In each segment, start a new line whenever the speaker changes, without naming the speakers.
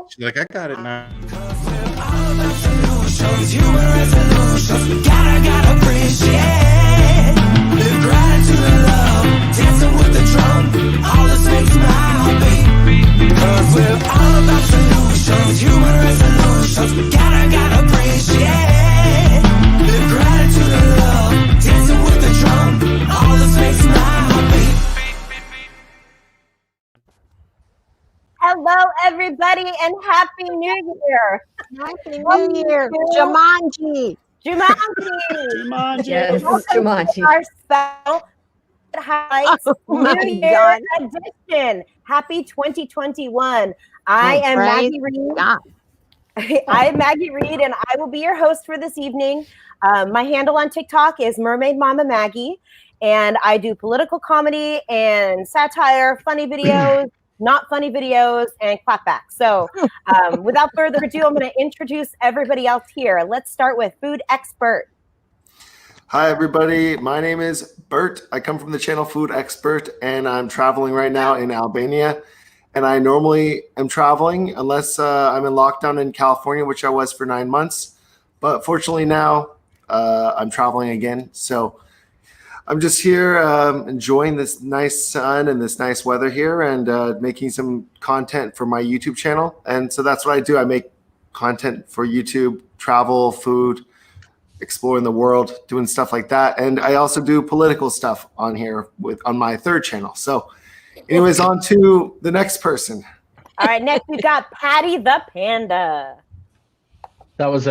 She's like, I got it now.
Solutions, human resolutions, gotta appreciate. Live gratitude and love, dancing with the drum, all this makes my heart beat. Cause we're all about solutions, human resolutions, gotta appreciate. Live gratitude and love, dancing with the drum, all this makes my heart beat.
Hello, everybody, and Happy New Year.
Happy New Year. Jumanji.
Jumanji.
Yes,
Welcome
Jumanji.
to our special highlights New Year edition. Happy 2021. I am Maggie Reed. I am Maggie Reed, and I will be your host for this evening. My handle on TikTok is Mermaidmama Maggie, and I do political comedy and satire, funny videos, not funny videos, and clapbacks. So without further ado, I'm going to introduce everybody else here. Let's start with Food X Bert.
Hi, everybody. My name is Bert. I come from the channel Food X Bert, and I'm traveling right now in Albania. And I normally am traveling unless I'm in lockdown in California, which I was for 9 months. But fortunately now I'm traveling again. So I'm just here enjoying this nice sun and this nice weather here and making some content for my YouTube channel. And so that's what I do. I make content for YouTube, travel, food, exploring the world, doing stuff like that. And I also do political stuff on here on my third channel. So anyways, on to the next person.
All right, next we got Paddy the Panda.
That was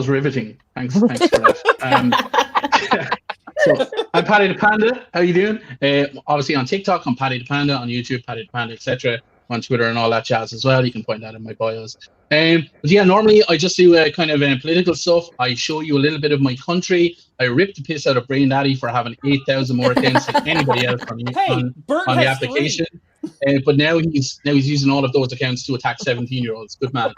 riveting. Thanks for that. So I'm Paddy the Panda. How you doing? Obviously on TikTok, I'm Paddy the Panda. On YouTube, Paddy the Panda, etc. On Twitter and all that jazz as well. You can find that in my bios. But yeah, normally I just do kind of political stuff. I show you a little bit of my country. I rip the piss out of BrainDaddy for having 8,000 more accounts than anybody else on the application. But now he's using all of those accounts to attack 17-year-olds. Good man.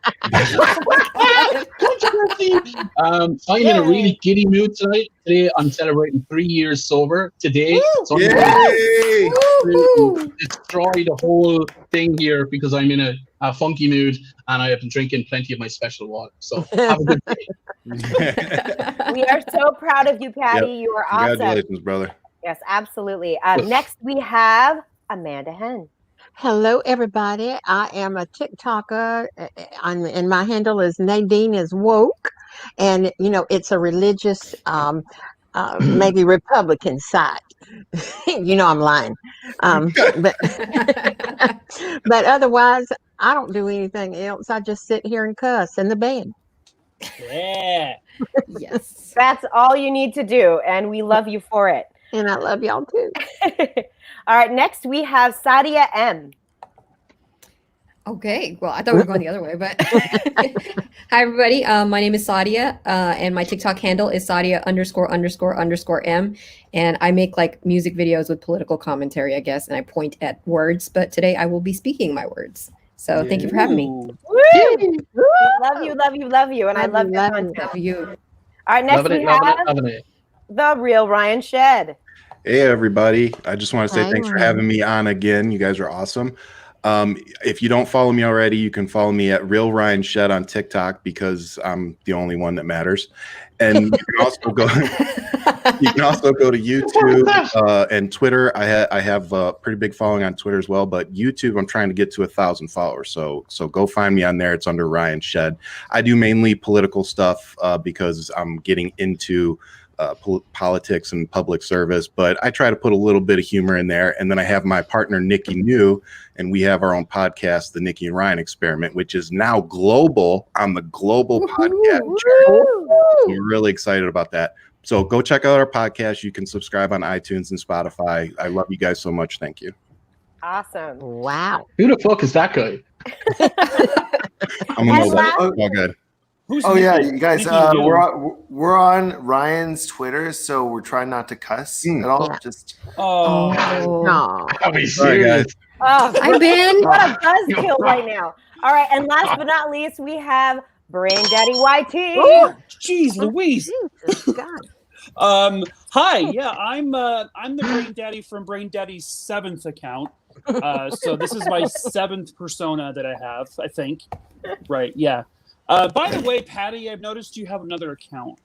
I'm in a really giddy mood tonight. Today I'm celebrating 3 years sober. Today, so I'm going to destroy the whole thing here because I'm in a funky mood and I have been drinking plenty of my special water. So have a good day.
We are so proud of you, Paddy. You are awesome.
Congratulations, brother.
Yes, absolutely. Next we have Amanda Henn.
Hello, everybody. I am a TikToker, and my handle is Nadine is Woke. And, you know, it's a religious, maybe Republican site. You know I'm lying. But otherwise, I don't do anything else. I just sit here and cuss in the bed.
Yeah.
Yes.
That's all you need to do, and we love you for it.
And I love y'all too.
All right, next we have Saadia M.
Okay, well, I thought we were going the other way, but hi, everybody. My name is Saadia, and my TikTok handle is Saadia____M. And I make like music videos with political commentary, I guess, and I point at words. But today I will be speaking my words. So thank you for having me.
Woo! Love you, love you, love you. And I love your content.
Love you.
All right, next we have the real Ryan Shead.
Hey, everybody. I just want to say thanks for having me on again. You guys are awesome. If you don't follow me already, you can follow me at Real Ryan Shead on TikTok because I'm the only one that matters. And you can also go to YouTube and Twitter. I have a pretty big following on Twitter as well, but YouTube, I'm trying to get to 1,000 followers. So go find me on there. It's under Ryan Shead. I do mainly political stuff because I'm getting into politics and public service, but I try to put a little bit of humor in there. And then I have my partner, Nikki New, and we have our own podcast, The Nikki and Ryan Experiment, which is now global on the global podcast channel. We're really excited about that. So go check out our podcast. You can subscribe on iTunes and Spotify. I love you guys so much. Thank you.
Awesome.
Wow.
Who the fuck is that guy?
I'm gonna know that. All good.
Yeah, you guys, we're on Ryan's Twitter, so we're trying not to cuss at all. Just
no.
Sorry, guys.
I've been
What a buzzkill right now. All right, and last but not least, we have BrainDaddy YT.
Jeez Louise.
God.
Hi, yeah, I'm the BrainDaddy from BrainDaddy's 7th account. So this is my 7th persona that I have, I think. Right. Yeah. By the way, Patty, I've noticed you have another account.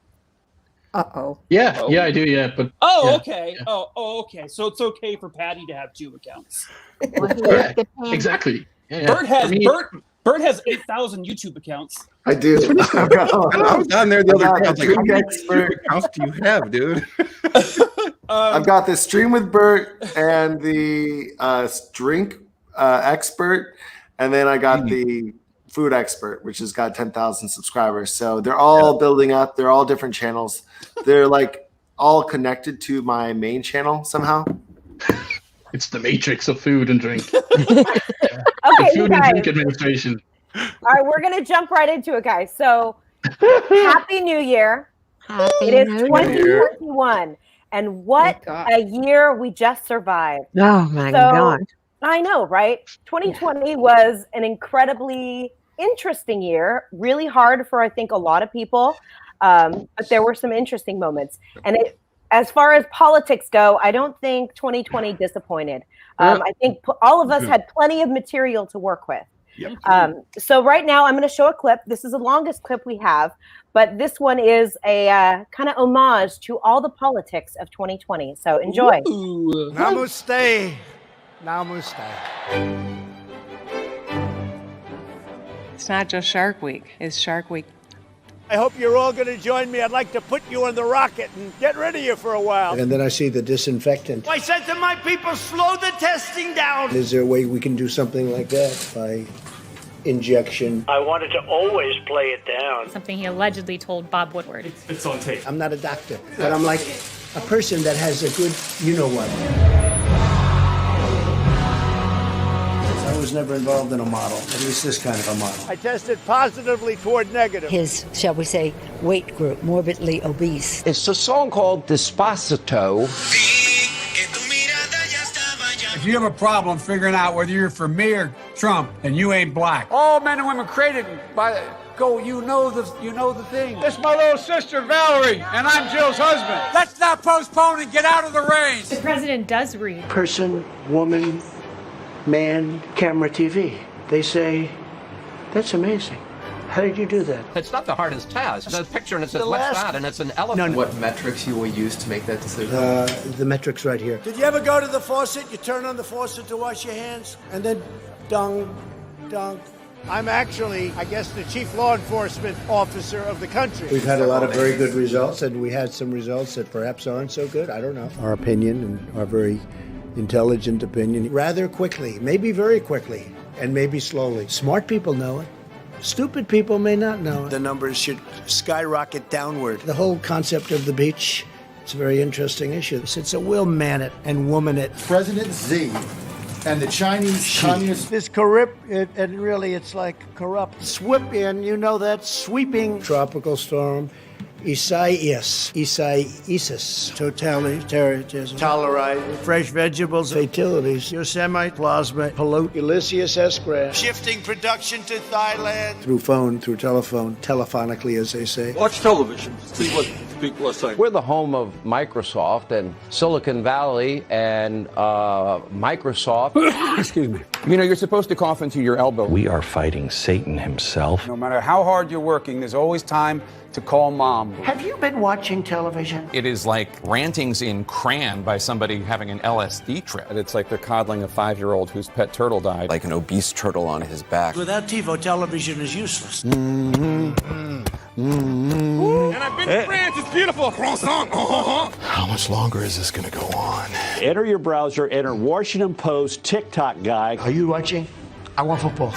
Uh-oh.
Yeah, I do. Yeah, but
Okay.
Yeah.
Oh, okay. So it's okay for Patty to have 2 accounts.
Yeah, exactly. Yeah.
Bert has 8,000 YouTube accounts.
I do.
I was on there the other day. I was like, how many
X Bert
accounts do you have, dude?
I've got the Stream with Bert and the Drink Expert, and then I got the Food Expert, which has got 10,000 subscribers. So they're all building up. They're all different channels. They're like all connected to my main channel somehow.
It's the matrix of food and drink.
Okay,
Food and Drink Administration.
All right, we're gonna jump right into it, guys. So, Happy New Year! It is 2021, and what a year we just survived.
Oh my God!
I know, right? 2020 was an incredibly interesting year. Really hard for I think a lot of people, but there were some interesting moments. And as far as politics go, I don't think 2020 disappointed. I think all of us had plenty of material to work with. Yep. So right now I'm going to show a clip. This is the longest clip we have, but this one is a kind of homage to all the politics of 2020. So enjoy.
Ooh. Namaste. Namaste.
It's not just Shark Week, it's Shark Week.
I hope you're all going to join me. I'd like to put you on the rocket and get rid of you for a while.
And then I see the disinfectant.
I said to my people, slow the testing down.
Is there a way we can do something like that by injection?
I wanted to always play it down.
Something he allegedly told Bob Woodward.
It's on tape.
I'm not a doctor, but I'm like a person that has a good you-know-what. I was never involved in a model, at least this kind of a model.
I tested positively toward negative.
His, shall we say, weight group, morbidly obese.
It's a song called Despacito.
If you have a problem figuring out whether you're for me or Trump, and you ain't black.
All men and women created by you know the thing.
It's my little sister Valerie, and I'm Jill's husband. Let's not postpone and get out of the race.
The president does read.
Person, woman, man, camera, TV. They say, that's amazing. How did you do that?
It's not the hardest task. There's a picture and it says, what's that? And it's an elephant.
None. What metrics you will use to make that decision?
The metrics right here.
Did you ever go to the faucet? You turn on the faucet to wash your hands, and then dunk. I'm actually, I guess, the chief law enforcement officer of the country.
We've had a lot of very good results, and we had some results that perhaps aren't so good. I don't know. Our opinion and our very intelligent opinion, rather quickly, maybe very quickly, and maybe slowly. Smart people know it. Stupid people may not know it. The numbers should skyrocket downward. The whole concept of the beach, it's a very interesting issue. It's a will man it and woman it.
President Xi and the Chinese communist.
This and really it's like corrupt.
Swoop in, you know that sweeping tropical storm. Isis, totalitarianism, tolerate, fresh vegetables, fatalities, Yosemite, plasma, pollute, Ulysses S. Grant.
Shifting production to Thailand.
Through phone, through telephone, telephonically, as they say.
Watch television. See what people are saying.
We're the home of Microsoft and Silicon Valley and Microsoft.
Excuse me.
You know, you're supposed to cough into your elbow.
We are fighting Satan himself.
No matter how hard you're working, there's always time to call mom.
Have you been watching television?
It is like rantings in Cran by somebody having an LSD trip.
It's like they're coddling a 5-year-old whose pet turtle died.
Like an obese turtle on his back.
Without TiVo, television is useless.
And I've been to France, it's beautiful. Croissant.
How much longer is this going to go on?
Enter your browser, enter Washington Post TikTok guy.
Are you watching? I want football.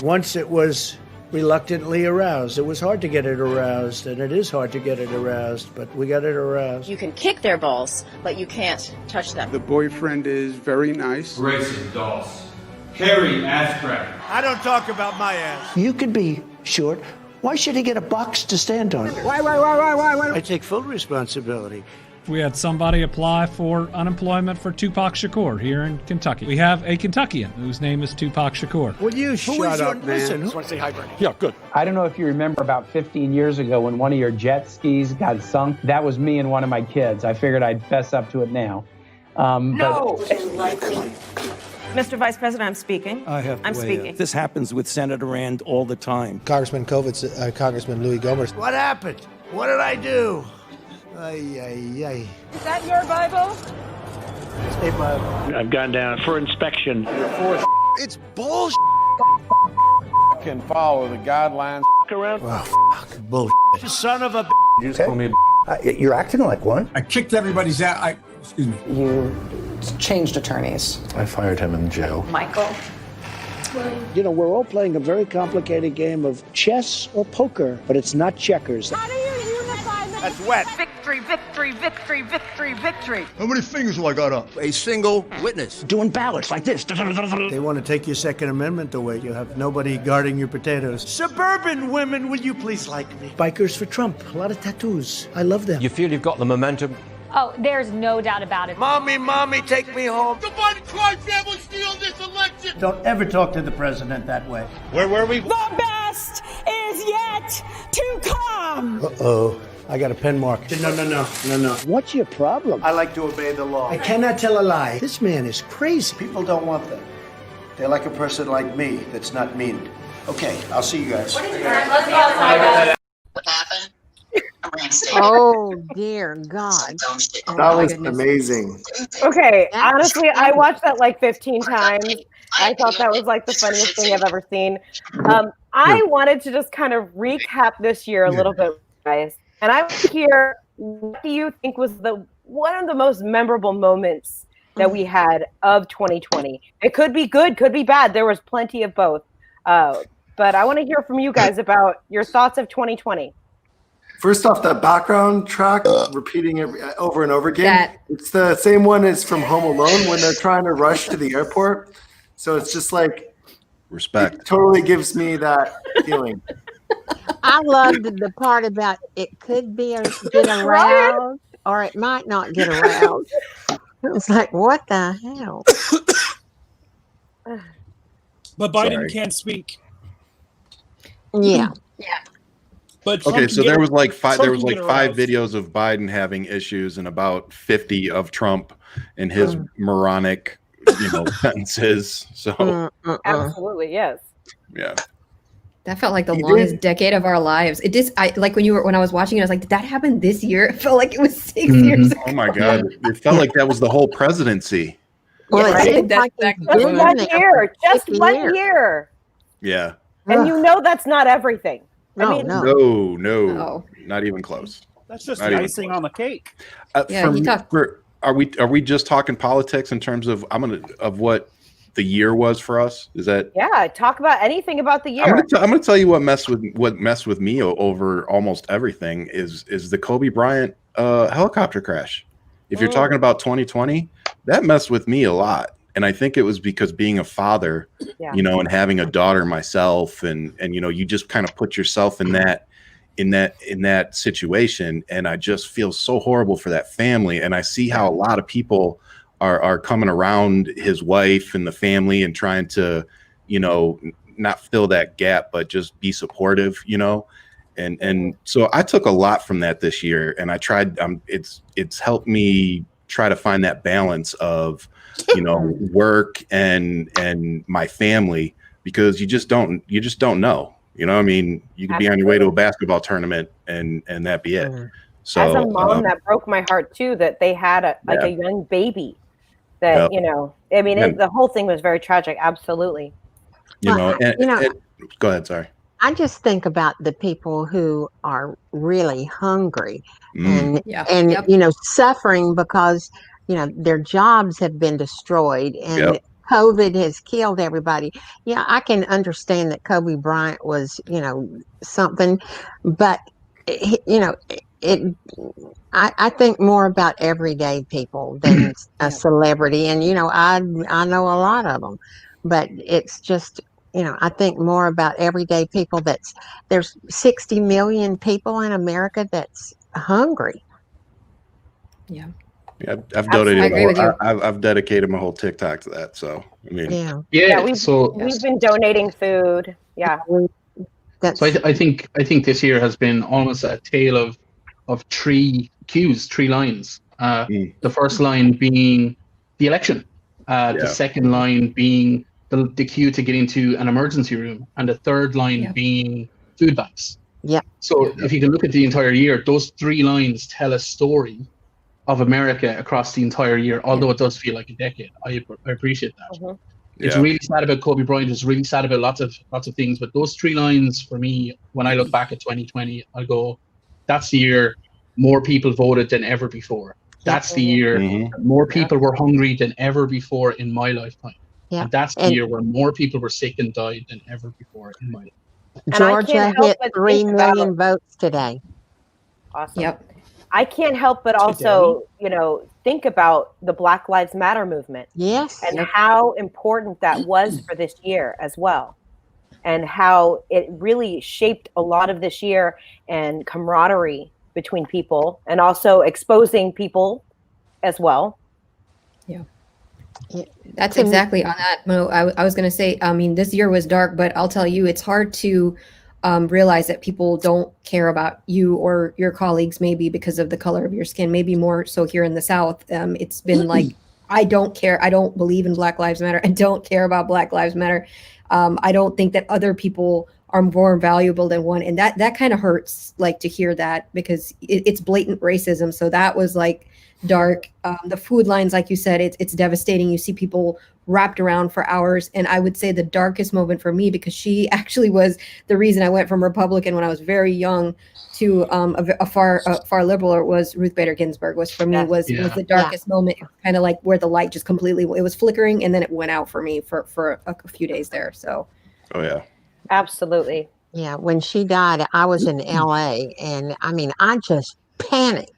Once it was reluctantly aroused. It was hard to get it aroused, and it is hard to get it aroused, but we got it aroused.
You can kick their balls, but you can't touch them.
The boyfriend is very nice.
Grayson Doss. Harry Ashcraft.
I don't talk about my ass.
You could be short. Why should he get a box to stand on? Why? I take full responsibility.
We had somebody apply for unemployment for Tupac Shakur here in Kentucky. We have a Kentuckian whose name is Tupac Shakur.
Will you shut up, man?
Listen, just want to say hi, Bernie.
Yeah, good.
I don't know if you remember about 15 years ago when one of your jet skis got sunk. That was me and one of my kids. I figured I'd fess up to it now.
No!
Mr. Vice President, I'm speaking. I'm speaking.
This happens with Senator Rand all the time.
Congressman Louis Gohmert.
What happened? What did I do? Ay, ay, ay.
Is that your Bible?
Hey, Bible.
I've gone down for inspection.
It's bullshit.
Can follow the guidelines.
Around.
Oh, fuck, bullshit. Son of a.
You just call me.
You're acting like one.
I kicked everybody's out. Excuse me.
You changed attorneys.
I fired him in jail.
Michael.
You know, we're all playing a very complicated game of chess or poker, but it's not checkers.
How do you unify the...
That's wet.
Victory, victory, victory, victory, victory.
How many fingers do I got up?
A single witness.
Doing ballots like this.
They want to take your Second Amendment away. You have nobody guarding your potatoes. Suburban women, will you please like me? Bikers for Trump. A lot of tattoos. I love them.
You feel you've got the momentum?
Oh, there's no doubt about it.
Mommy, take me home.
The Biden crime family steal this election.
Don't ever talk to the president that way.
Where were we?
The best is yet to come.
Uh-oh. I got a pen mark.
No.
What's your problem?
I like to obey the law.
I cannot tell a lie. This man is crazy.
People don't want that. They like a person like me that's not mean. Okay, I'll see you guys.
What happened?
Oh dear God.
That was amazing.
Okay, honestly, I watched that like 15 times. I thought that was like the funniest thing I've ever seen. I wanted to just kind of recap this year a little bit, guys. And I want to hear, what do you think was one of the most memorable moments that we had of 2020? It could be good, could be bad. There was plenty of both. But I want to hear from you guys about your thoughts of 2020.
First off, that background track, repeating it over and over again, it's the same one as from Home Alone when they're trying to rush to the airport. So it's just like,
respect.
It totally gives me that feeling.
I loved the part about it could get aroused or it might not get aroused. It was like, what the hell?
But Biden can't speak.
Yeah.
But
okay, so there was like five videos of Biden having issues and about 50 of Trump and his moronic, sentences. So
absolutely, yes.
Yeah.
That felt like the longest decade of our lives. It just, when I was watching it, I was like, did that happen this year? It felt like it was 6 years ago.
Oh my God. It felt like that was the whole presidency.
Well,
just one year.
Yeah.
And that's not everything.
No, not even close.
That's just the icing on the cake.
Are we just talking politics in terms of what the year was for us? Is that?
Yeah, talk about anything about the year.
I'm gonna tell you what messed with me over almost everything is the Kobe Bryant helicopter crash. If you're talking about 2020, that messed with me a lot. And I think it was because being a father, and having a daughter myself, and you just kind of put yourself in that situation, and I just feel so horrible for that family. And I see how a lot of people are coming around his wife and the family and trying to, not fill that gap, but just be supportive, And so I took a lot from that this year, and I tried. It's helped me try to find that balance of work and my family, because you just don't know. You could be on your way to a basketball tournament and that be it. So
as a mom, that broke my heart too, that they had a young baby that, the whole thing was very tragic. Absolutely.
Go ahead. Sorry.
I just think about the people who are really hungry and suffering because their jobs have been destroyed and COVID has killed everybody. Yeah, I can understand that Kobe Bryant was, something, but I think more about everyday people than a celebrity. And, I know a lot of them, but it's just, I think more about everyday people. There's 60 million people in America that's hungry.
Yeah.
Yeah, I've donated. I've dedicated my whole TikTok to that. So
we've been donating food. Yeah.
So I think this year has been almost a tale of three lines. The first line being the election. The second line being the queue to get into an emergency room, and the third line being food banks.
Yeah.
So if you can look at the entire year, those 3 lines tell a story of America across the entire year, although it does feel like a decade. I appreciate that. It's really sad about Kobe Bryant. It's really sad about lots of things. But those 3 lines for me, when I look back at 2020, I go, that's the year more people voted than ever before. That's the year more people were hungry than ever before in my lifetime.
Yeah.
And that's the year where more people were sick and died than ever before in my life.
Georgia hit 3 million votes today.
Awesome. Yep. I can't help but also, think about the Black Lives Matter movement.
Yes.
And how important that was for this year as well. And how it really shaped a lot of this year and camaraderie between people, and also exposing people as well.
Yeah. That's exactly on that. I was going to say, I mean, this year was dark, but I'll tell you, it's hard to realize that people don't care about you or your colleagues, maybe because of the color of your skin, maybe more so here in the South. It's been like, I don't care. I don't believe in Black Lives Matter. I don't care about Black Lives Matter. I don't think that other people are more valuable than one. And that kind of hurts, like, to hear that, because it's blatant racism. So that was like dark. The food lines, like you said, it's devastating. You see people wrapped around for hours. And I would say the darkest moment for me, because she actually was the reason I went from Republican when I was very young to a far liberal, was Ruth Bader Ginsburg. Was the darkest moment, kind of like where the light just completely, it was flickering, and then it went out for me for a few days there. So. Oh yeah.
Absolutely.
Yeah, when she died, I was in LA, and I mean, I just panicked.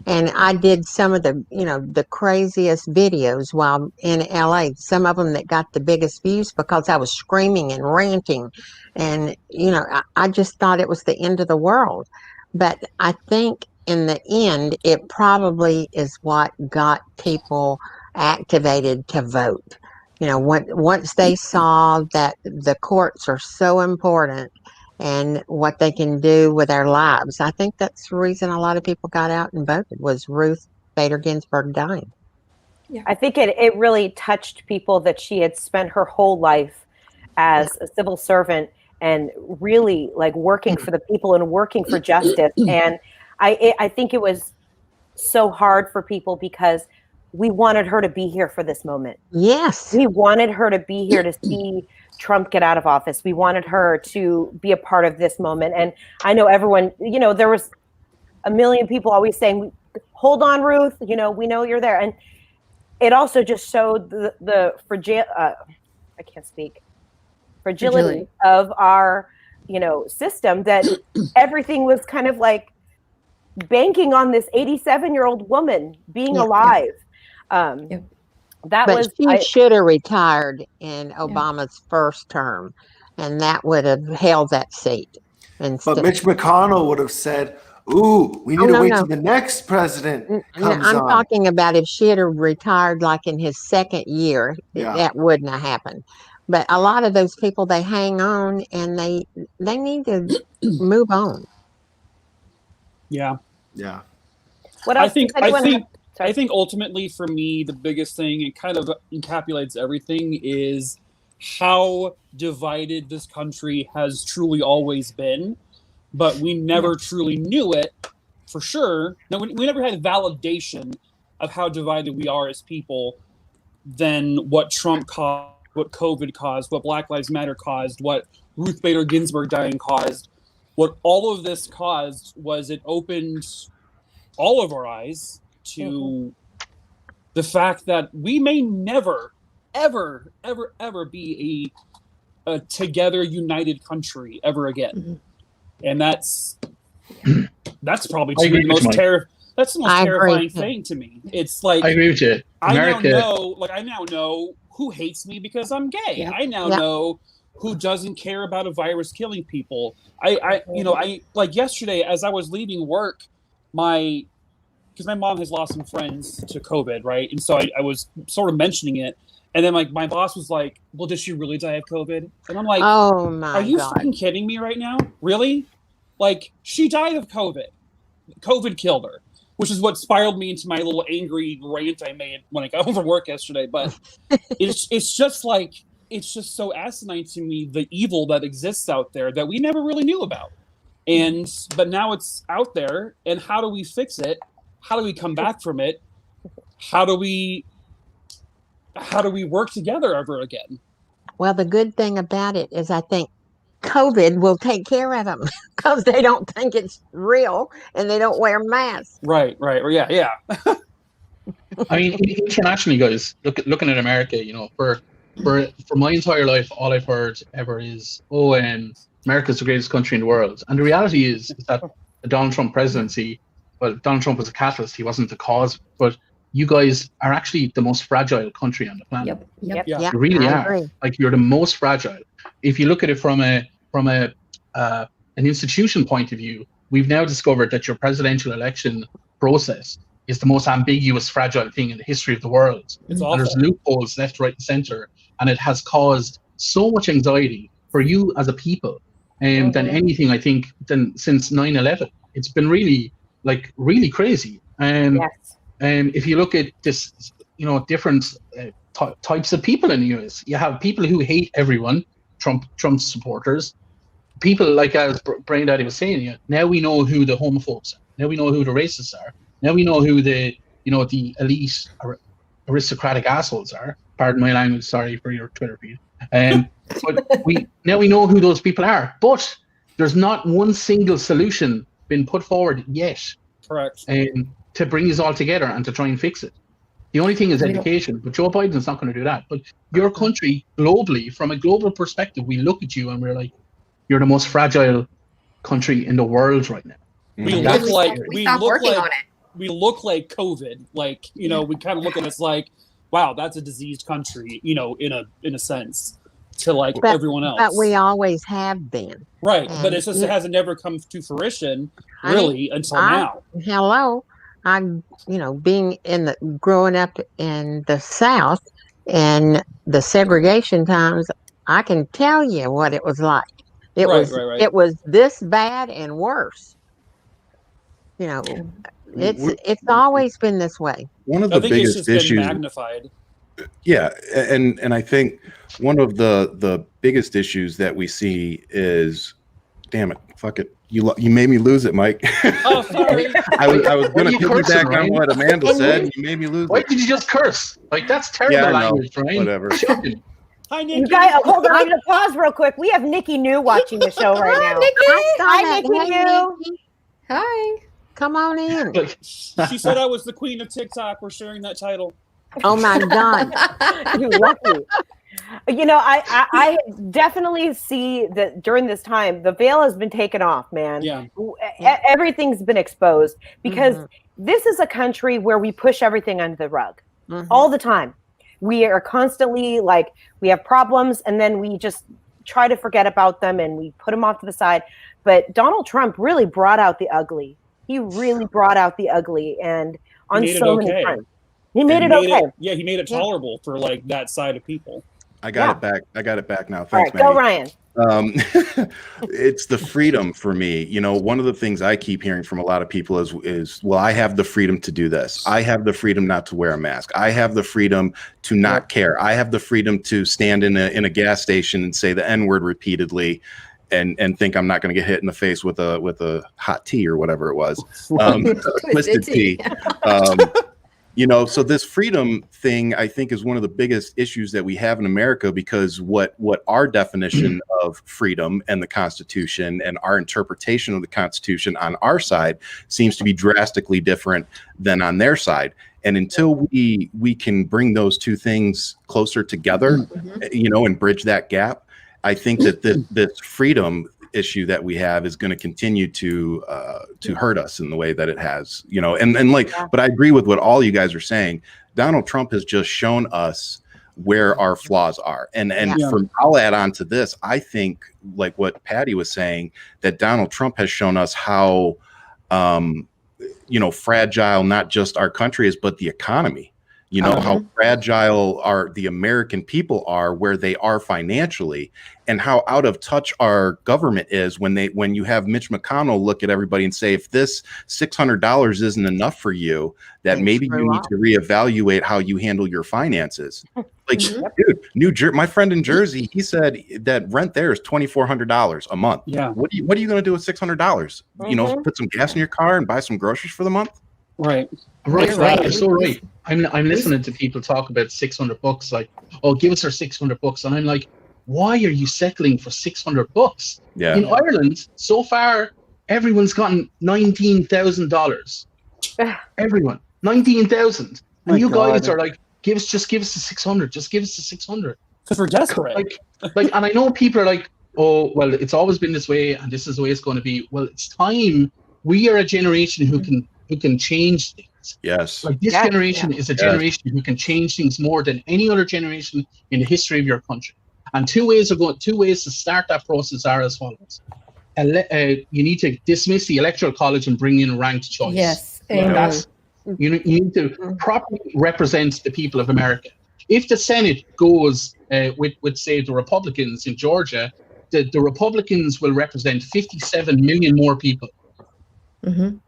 And I did some of the craziest videos while in LA, some of them that got the biggest views because I was screaming and ranting. And, I just thought it was the end of the world. But I think in the end, it probably is what got people activated to vote. Once they saw that the courts are so important and what they can do with their lives, I think that's the reason a lot of people got out and voted, was Ruth Bader Ginsburg dying.
Yeah. I think it really touched people that she had spent her whole life as a civil servant and really like working for the people and working for justice. And I think it was so hard for people because we wanted her to be here for this moment.
Yes.
We wanted her to be here to see Trump get out of office. We wanted her to be a part of this moment. And I know everyone, there was a million people always saying, hold on, Ruth, we know you're there. And it also just showed the fragility of our, system, that everything was kind of like banking on this 87-year-old woman being alive.
She should have retired in Obama's first term, and that would have held that seat. But
Mitch McConnell would have said, "Ooh, we need to wait till the next president comes on."
I'm talking about if she had retired like in his second year, that wouldn't have happened. But a lot of those people, they hang on, and they need to move on.
Yeah.
Yeah.
What else? I think ultimately for me, the biggest thing, it kind of encapsulates everything, is how divided this country has truly always been, but we never truly knew it for sure. No, we never had validation of how divided we are as people than what Trump caused, what COVID caused, what Black Lives Matter caused, what Ruth Bader Ginsburg dying caused. What all of this caused was it opened all of our eyes to the fact that we may never, ever, ever, ever be a together, united country ever again. And that's probably the most terrifying thing to me. It's like,
I agree with you.
I now know who hates me because I'm gay. Yeah. I now know who doesn't care about a virus killing people. I like yesterday as I was leaving work, because my mom has lost some friends to COVID, right? And so I was sort of mentioning it. And then my boss was like, well, did she really die of COVID? And I'm like,
oh my God.
Are you fucking kidding me right now? Really? Like, she died of COVID. COVID killed her. which is what spiraled me into my little angry rant I made when I got home from work yesterday. But it's just like, it's just so asinine to me, the evil that exists out there that we never really knew about. But now it's out there, and how do we fix it? How do we come back from it? How do we work together ever again?
Well, the good thing about it is I think COVID will take care of them because they don't think it's real and they don't wear masks.
Right. Yeah.
I mean, internationally, guys, looking at America, you know, for my entire life, all I've heard ever is, America's the greatest country in the world. And the reality is that the Donald Trump presidency, well, Donald Trump was a catalyst. He wasn't the cause, but you guys are actually the most fragile country on the planet.
Yep.
You really are. Like, you're the most fragile. If you look at it from an institution point of view, we've now discovered that your presidential election process is the most ambiguous, fragile thing in the history of the world.
It's awful.
And there's loopholes left, right, and center, and it has caused so much anxiety for you as a people, than anything, I think, since 9/11. It's been really crazy. If you look at this, you know, different types of people in the US, you have people who hate everyone, Trump supporters, people like, as BrainDaddy was saying, now we know who the homophobes are, now we know who the racists are, now we know who the elite aristocratic assholes are. Pardon my language, sorry for your Twitter feed. But we know who those people are, but there's not one single solution been put forward yet.
Correct.
To bring us all together and to try and fix it. The only thing is education, but Joe Biden's not going to do that. But your country, globally, from a global perspective, we look at you and we're like, you're the most fragile country in the world right now.
We look like COVID. Like, you know, we kind of look at us like, wow, that's a diseased country, you know, in a sense, to like everyone else.
But we always have been.
Right. But it's just, it hasn't never come to fruition really until now.
Hello. I'm, growing up in the South and the segregation times, I can tell you what it was like. It was this bad and worse. You know, it's always been this way.
One of the biggest issues, magnified. Yeah, and I think one of the biggest issues that we see is, damn it, fuck it. You made me lose it, Mike.
Oh, sorry.
I was going to piggyback on what Amanda said. You made me lose it.
Why did you just curse? Like, that's terrible language, right?
Whatever.
Hi, Nikki.
You guys, hold on. I'm going to pause real quick. We have Nikki New watching the show right now. Hi, Nikki New.
Hi.
Come on in.
She said I was the queen of TikTok. We're sharing that title.
Oh, my God.
You're lucky. You know, I definitely see that during this time, the veil has been taken off, man.
Yeah.
Everything's been exposed because this is a country where we push everything under the rug all the time. We are constantly like, we have problems and then we just try to forget about them and we put them off to the side. But Donald Trump really brought out the ugly. He really brought out the ugly, and on so many times. He made it okay.
He made it tolerable for like that side of people.
I got it back. I got it back now. Thanks,
all right, go Ryan.
It's the freedom for me. You know, one of the things I keep hearing from a lot of people is, well, I have the freedom to do this. I have the freedom not to wear a mask. I have the freedom to not care. I have the freedom to stand in a gas station and say the N-word repeatedly and think I'm not going to get hit in the face with a hot tea or whatever it was. Twisted tea. You know, so this freedom thing, I think, is one of the biggest issues that we have in America, because what our definition of freedom and the Constitution and our interpretation of the Constitution on our side seems to be drastically different than on their side. And until we can bring those two things closer together, you know, and bridge that gap, I think that this freedom issue that we have is going to continue to hurt us in the way that it has, you know, but I agree with what all you guys are saying. Donald Trump has just shown us where our flaws are. I'll add on to this. I think, like what Paddy was saying, that Donald Trump has shown us how, fragile not just our country is, but the economy. You know, how fragile the American people are, where they are financially, and how out of touch our government is when you have Mitch McConnell look at everybody and say, if this $600 isn't enough for you, that maybe you need to reevaluate how you handle your finances. Like, dude, my friend in Jersey, he said that rent there is $2,400 a month.
Yeah.
What are you going to do with $600? You know, put some gas in your car and buy some groceries for the month?
Right.
Right. You're so right. I'm listening to people talk about $600, like, oh, give us our $600, and I'm like, why are you settling for $600?
Yeah.
In Ireland, so far, everyone's gotten $19,000. Everyone, 19,000, and you guys are like, just give us the 600. Just give us the 600.
Because we're desperate.
Like, and I know people are like, oh, well, it's always been this way, and this is the way it's going to be. Well, it's time. We are a generation who can change things.
Yes.
Like this generation is a generation who can change things more than any other generation in the history of your country. And two ways to start that process are as follows. You need to dismiss the electoral college and bring in ranked choice.
Yes.
That's, you need to properly represent the people of America. If the Senate goes with say the Republicans in Georgia, the Republicans will represent 57 million more people. You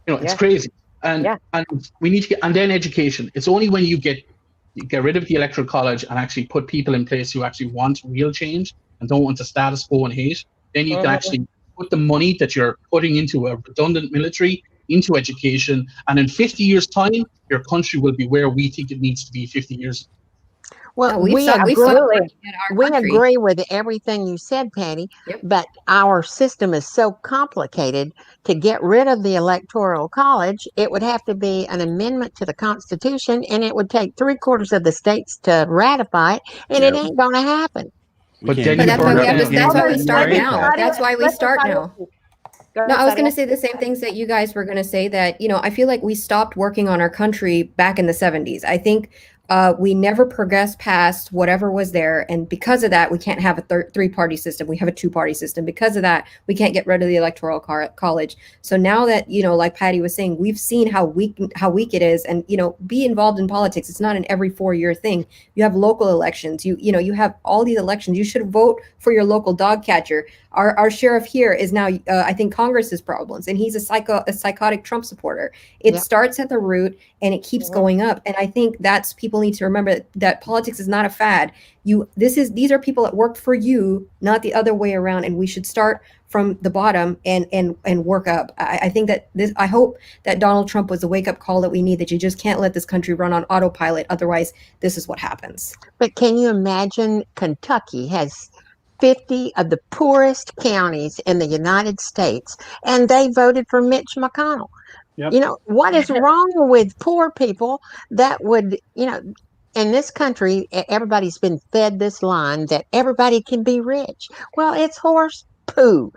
know, it's crazy. And we need to get, and then education. It's only when you get rid of the electoral college and actually put people in place who actually want real change and don't want the status quo and hate, then you can actually put the money that you're putting into a redundant military into education, and in 50 years' time, your country will be where we think it needs to be 50 years.
Well, we agree with everything you said, Patty, but our system is so complicated. To get rid of the Electoral College, it would have to be an amendment to the Constitution, and it would take 3/4 of the states to ratify it, and it ain't going to happen.
But
that's why we start now. That's why we start now. No, I was going to say the same things that you guys were going to say, that, you know, I feel like we stopped working on our country back in the 70s. I think we never progressed past whatever was there. And because of that, we can't have a three-party system. We have a two-party system. Because of that, we can't get rid of the Electoral College. So now that, you know, like Paddy was saying, we've seen how weak it is. And, you know, be involved in politics. It's not an every 4-year thing. You have local elections. You know, you have all these elections. You should vote for your local dog catcher. Our sheriff here is now, I think, Congress's problems, and he's a psychotic Trump supporter. It starts at the root, and it keeps going up. And I think people need to remember that politics is not a fad. These are people that work for you, not the other way around. And we should start from the bottom and work up. I think that I hope that Donald Trump was a wake up call that we need. That you just can't let this country run on autopilot. Otherwise, this is what happens.
But can you imagine? Kentucky has 50 of the poorest counties in the United States, and they voted for Mitch McConnell. You know, what is wrong with poor people that would, you know, in this country, everybody's been fed this line that everybody can be rich. Well, it's horse poo.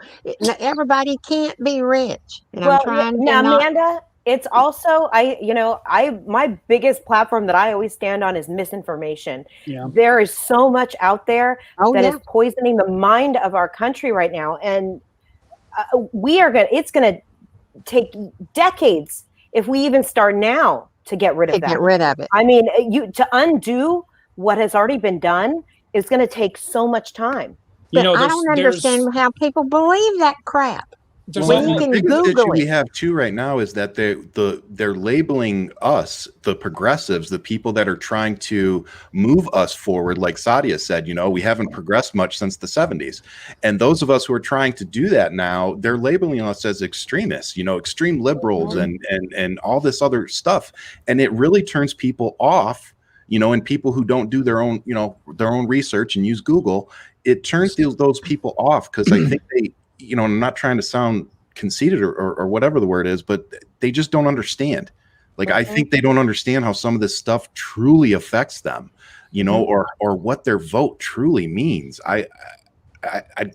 Everybody can't be rich. And I'm trying to
Amanda, it's also, my biggest platform that I always stand on is misinformation. There is so much out there that is poisoning the mind of our country right now. And it's going to take decades if we even start now to get rid of that.
Get rid of it.
I mean, to undo what has already been done is going to take so much time.
But I don't understand how people believe that crap.
When you can Google it. We have too right now is that they're labeling us, the progressives, the people that are trying to move us forward. Like Saadia said, you know, we haven't progressed much since the 70s. And those of us who are trying to do that now, they're labeling us as extremists, you know, extreme liberals and all this other stuff. And it really turns people off, you know, and people who don't do their own research and use Google, it turns those people off, because I think they, you know, I'm not trying to sound conceited or whatever the word is, but they just don't understand. Like, I think they don't understand how some of this stuff truly affects them, you know, or what their vote truly means. I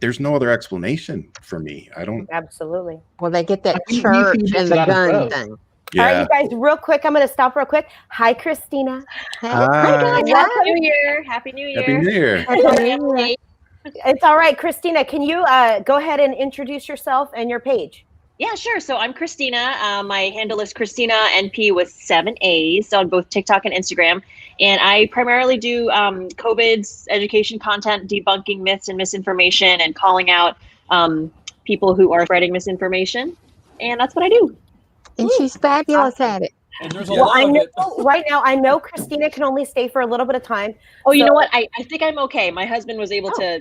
there's no other explanation for me. I don't.
Absolutely.
Well, they get that church and the gun thing.
Yeah. All right, you guys, real quick, I'm going to stop real quick. Hi, Christina.
Hi, guys. Happy New Year. Happy New Year.
Happy New Year.
Happy New Year. It's all right. Christina, can you go ahead and introduce yourself and your page?
Yeah, sure. So I'm Christina. My handle is Christina NP with 7 A's on both TikTok and Instagram. And I primarily do COVID's education content, debunking myths and misinformation, and calling out people who are spreading misinformation. And that's what I do.
And she's fabulous at it.
And there's a
Well,
lot
I
of
know
it.
right now, I know Christina can only stay for a little bit of time.
Oh, you
So-
know what? I think I'm okay. My husband was able to,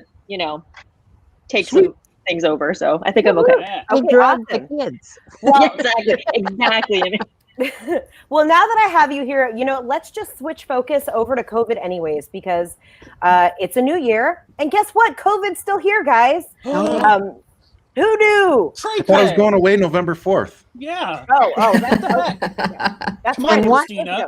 take some things over. So I think I'm okay.
Yeah.
He
Okay,
drugged
awesome.
the kids.
Well,
Exactly.
well, now that I have you here, let's just switch focus over to COVID anyways, because it's a new year. And guess what? COVID's still here, guys. Who knew?
I thought it was going away November 4th.
Yeah.
Oh, that's
Come
right.
on,
what-
Christina.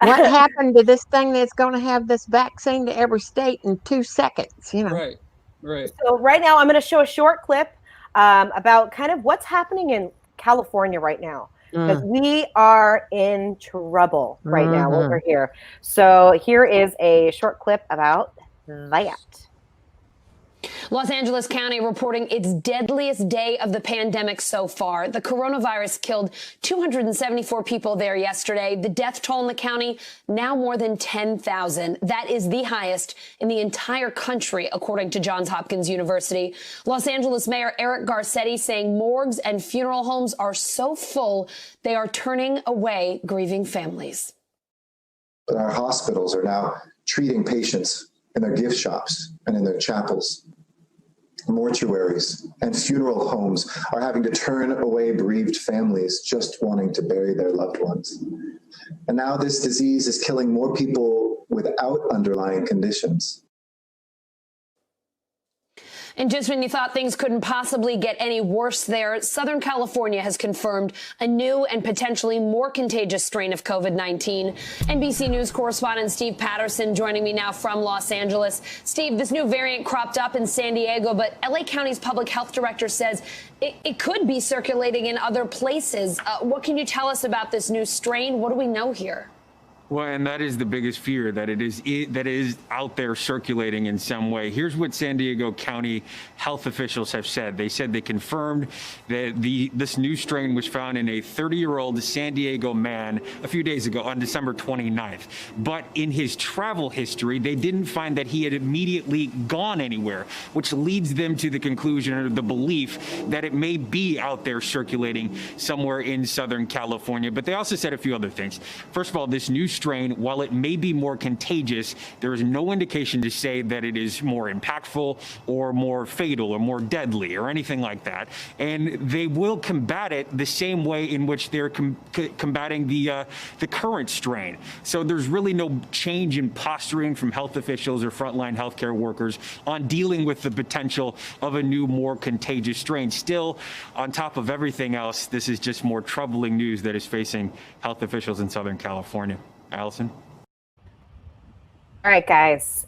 What happened to this thing that's going to have this vaccine to every state in 2 seconds?
Right. Right.
So right now, I'm going to show a short clip about kind of what's happening in California right now. Because we are in trouble right now over here. So here is a short clip about that.
Los Angeles County reporting its deadliest day of the pandemic so far. The coronavirus killed 274 people there yesterday. The death toll in the county now more than 10,000. That is the highest in the entire country, according to Johns Hopkins University. Los Angeles Mayor Eric Garcetti saying morgues and funeral homes are so full they are turning away grieving families.
But our hospitals are now treating patients in their gift shops and in their chapels. Mortuaries and funeral homes are having to turn away bereaved families just wanting to bury their loved ones. And now this disease is killing more people without underlying conditions.
And just when you thought things couldn't possibly get any worse there, Southern California has confirmed a new and potentially more contagious strain of COVID-19. NBC News correspondent Steve Patterson joining me now from Los Angeles. Steve, this new variant cropped up in San Diego, but LA County's public health director says it could be circulating in other places. What can you tell us about this new strain? What do we know here?
Well, and that is the biggest fear, that it is out there circulating in some way. Here's what San Diego County health officials have said. They said they confirmed that this new strain was found in a 30-year-old San Diego man a few days ago on December 29th. But in his travel history, they didn't find that he had immediately gone anywhere, which leads them to the conclusion or the belief that it may be out there circulating somewhere in Southern California. But they also said a few other things. First of all, this new strain, while it may be more contagious, there is no indication to say that it is more impactful or more fatal or more deadly or anything like that. And they will combat it the same way in which they're combating the current strain. So there's really no change in posturing from health officials or frontline healthcare workers on dealing with the potential of a new, more contagious strain. Still, on top of everything else, this is just more troubling news that is facing health officials in Southern California. Allison?
All right, guys.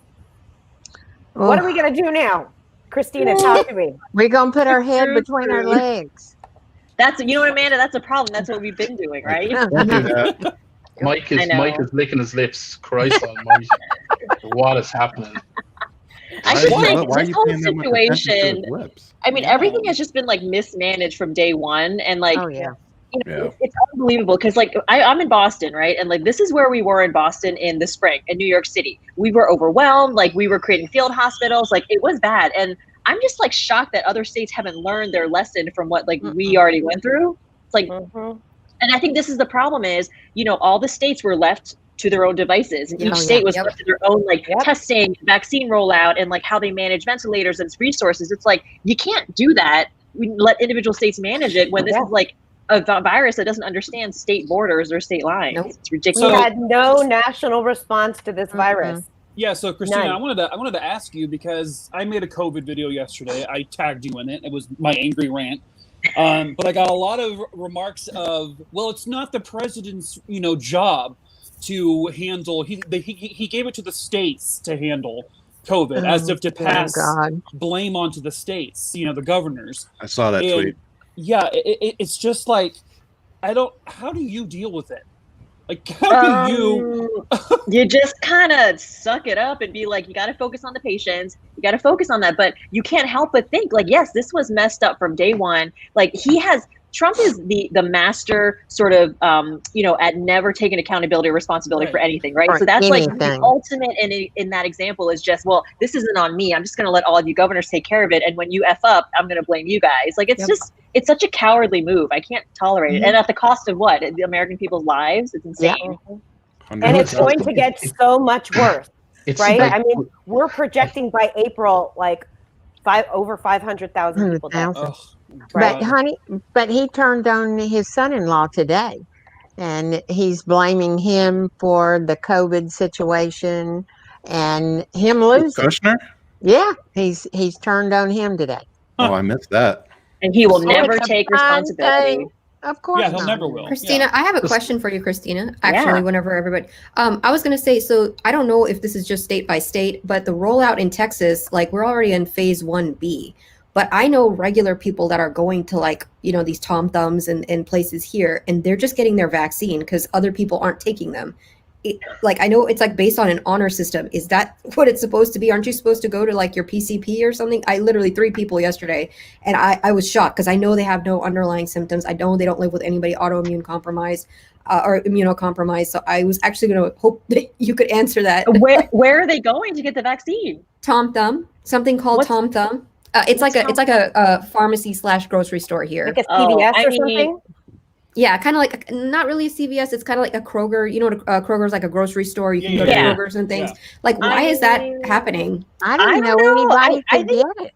What are we going to do now? Christina, talk to me.
We're going to put our head between our legs.
That's, you know what, Amanda? That's a problem. That's what we've been doing, right?
Mike is licking his lips. Christ almighty. What is happening?
I just think this whole situation, I mean, everything has just been like mismanaged from day one. And like, it's unbelievable because like I'm in Boston, right? And like this is where we were in Boston in the spring in New York City. We were overwhelmed, like we were creating field hospitals, like it was bad. And I'm just like shocked that other states haven't learned their lesson from what like we already went through. It's like, and I think this is the problem is, all the states were left to their own devices, and each state was left to their own like testing, vaccine rollout, and like how they manage ventilators and its resources. It's like you can't do that. We let individual states manage it when this is like a virus that doesn't understand state borders or state lines. It's ridiculous.
We had no national response to this virus.
Yeah, so Christina,
None.
I wanted to ask you because I made a COVID video yesterday. I tagged you in it. It was my angry rant. But I got a lot of remarks of, well, it's not the president's, job to handle. He gave it to the states to handle COVID, as if to pass blame onto the states. The governors.
I saw that tweet.
Yeah, it's just like how do you deal with it? Like, how do you?
You just kind of suck it up and be like, you got to focus on the patients. You got to focus on that. But you can't help but think, like, yes, this was messed up from day one. Like, Trump is the master sort of, at never taking accountability or responsibility for anything, right? So that's like the ultimate in that example is just, well, this isn't on me. I'm just going to let all of you governors take care of it. And when you F up, I'm going to blame you guys. Like, it's just, it's such a cowardly move. I can't tolerate it. And at the cost of what? The American people's lives? It's insane.
And it's going to get so much worse, right? I mean, we're projecting by April, like over 500,000 people dead.
But honey, he turned on his son-in-law today, and he's blaming him for the COVID situation and him losing.
Kushner?
Yeah, he's turned on him today.
Oh, I missed that.
And he will never take responsibility.
Of course,
yeah, he'll never will.
Christina, I have a question for you, Christina. Actually, whenever everybody, I was going to say, so I don't know if this is just state by state, but the rollout in Texas, like we're already in phase 1B. But I know regular people that are going to like, these Tom Thumbs and places here, and they're just getting their vaccine because other people aren't taking them. I know it's like based on an honor system. Is that what it's supposed to be? Aren't you supposed to go to like your PCP or something? I literally 3 people yesterday, and I was shocked because I know they have no underlying symptoms. I know they don't live with anybody autoimmune compromised or immunocompromised. So I was actually going to hope that you could answer that.
Where are they going to get the vaccine?
Tom Thumb, something called Tom Thumb. It's like a pharmacy / grocery store here.
Like a CVS or something?
Yeah, kind of like not really a CVS. It's kind of like a Kroger. Kroger's like a grocery store. You can go to Kroger's and things. Like, why is that happening?
I don't know anybody could get it.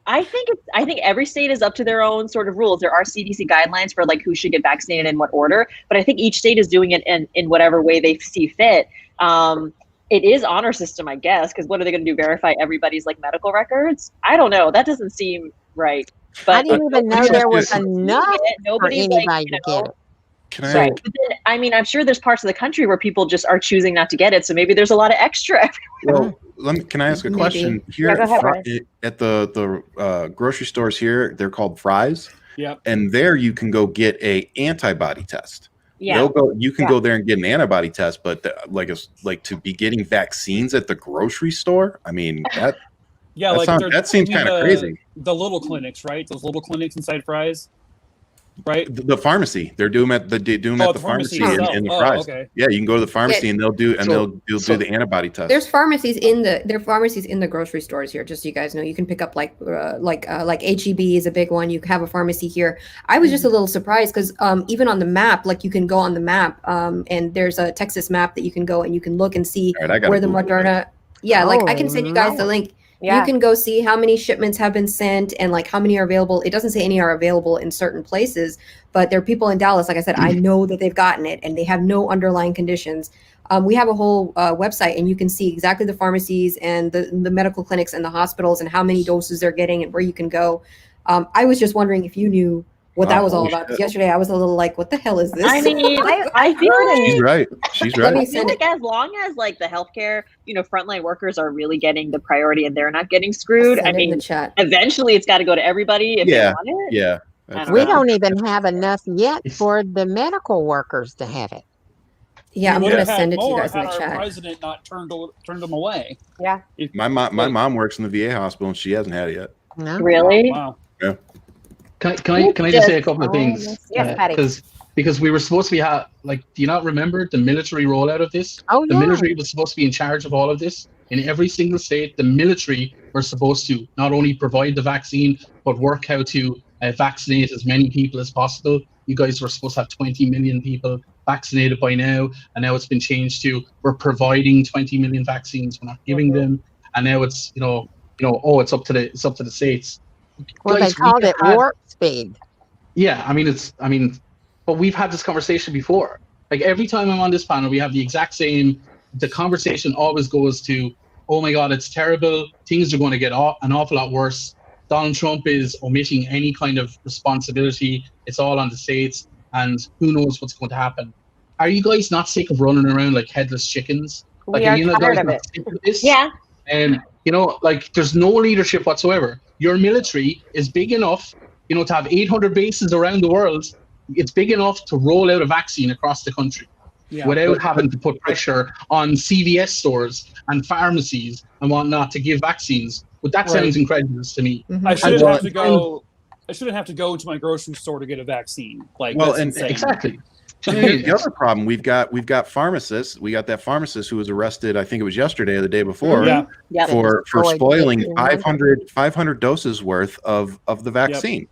I think every state is up to their own sort of rules. There are CDC guidelines for like who should get vaccinated in what order, but I think each state is doing it in whatever way they see fit. It is honor system, I guess, because what are they going to do? Verify everybody's like medical records? I don't know. That doesn't seem right. But
I didn't even know there was enough for anybody to get it.
Can I?
But then, I mean, I'm sure there's parts of the country where people just are choosing not to get it. So maybe there's a lot of extra everywhere.
Well, can I ask a question? Here at the grocery stores here, they're called Fry's.
Yeah.
And there you can go get a antibody test.
Yeah.
You can go there and get an antibody test, but to be getting vaccines at the grocery store, I mean that.
Yeah,
that seems kind of crazy.
The little clinics, right? Those little clinics inside Fry's, right?
The pharmacy. They're doing at the pharmacy in the Fry's. Okay. Yeah, you can go to the pharmacy and they'll do the antibody test.
There's pharmacies in the grocery stores here. Just so you guys know, you can pick up like HEB is a big one. You have a pharmacy here. I was just a little surprised because even on the map, like you can go on the map and there's a Texas map that you can go and you can look and see where the Moderna. Yeah, I can send you guys the link. Yeah. You can go see how many shipments have been sent and like how many are available. It doesn't say any are available in certain places, but there are people in Dallas, like I said, I know that they've gotten it and they have no underlying conditions. We have a whole website and you can see exactly the pharmacies and the medical clinics and the hospitals and how many doses they're getting and where you can go. I was just wondering if you knew what that was all about. Because yesterday I was a little like, what the hell is this?
I mean, I feel like
she's right.
I feel like as long as like the healthcare, frontline workers are really getting the priority and they're not getting screwed. I mean, eventually it's got to go to everybody if they want it.
Yeah.
We don't even have enough yet for the medical workers to have it.
Yeah, I'm gonna send it to you guys in the chat.
Our president not turned them away.
Yeah.
My mom works in the VA hospital and she hasn't had it yet.
No.
Really?
Wow.
Yeah.
Can I just say a couple of things?
Yes, Patty.
Because we were supposed to be do you not remember the military rollout of this?
Oh,
the military was supposed to be in charge of all of this. In every single state, the military were supposed to not only provide the vaccine, but work how to vaccinate as many people as possible. You guys were supposed to have 20 million people vaccinated by now, and now it's been changed to we're providing 20 million vaccines, we're not giving them, and now it's it's up to the states.
Well, guys, they called it warp speed.
Yeah, but we've had this conversation before. Like every time I'm on this panel, we have the exact same. The conversation always goes to, oh my God, it's terrible. Things are going to get an awful lot worse. Donald Trump is omitting any kind of responsibility. It's all on the states, and who knows what's going to happen. Are you guys not sick of running around like headless chickens?
We are tired of it.
Yeah.
And there's no leadership whatsoever. Your military is big enough, to have 800 bases around the world. It's big enough to roll out a vaccine across the country. without having to put pressure on CVS stores and pharmacies and whatnot to give vaccines. But that sounds incredulous to me.
I shouldn't have to go. I shouldn't have to go into my grocery store to get a vaccine. Like,
well,
that's insane.
Exactly.
The other problem we've got pharmacists. We got that pharmacist who was arrested. I think it was yesterday or the day before for spoiling 500 doses worth of the vaccine.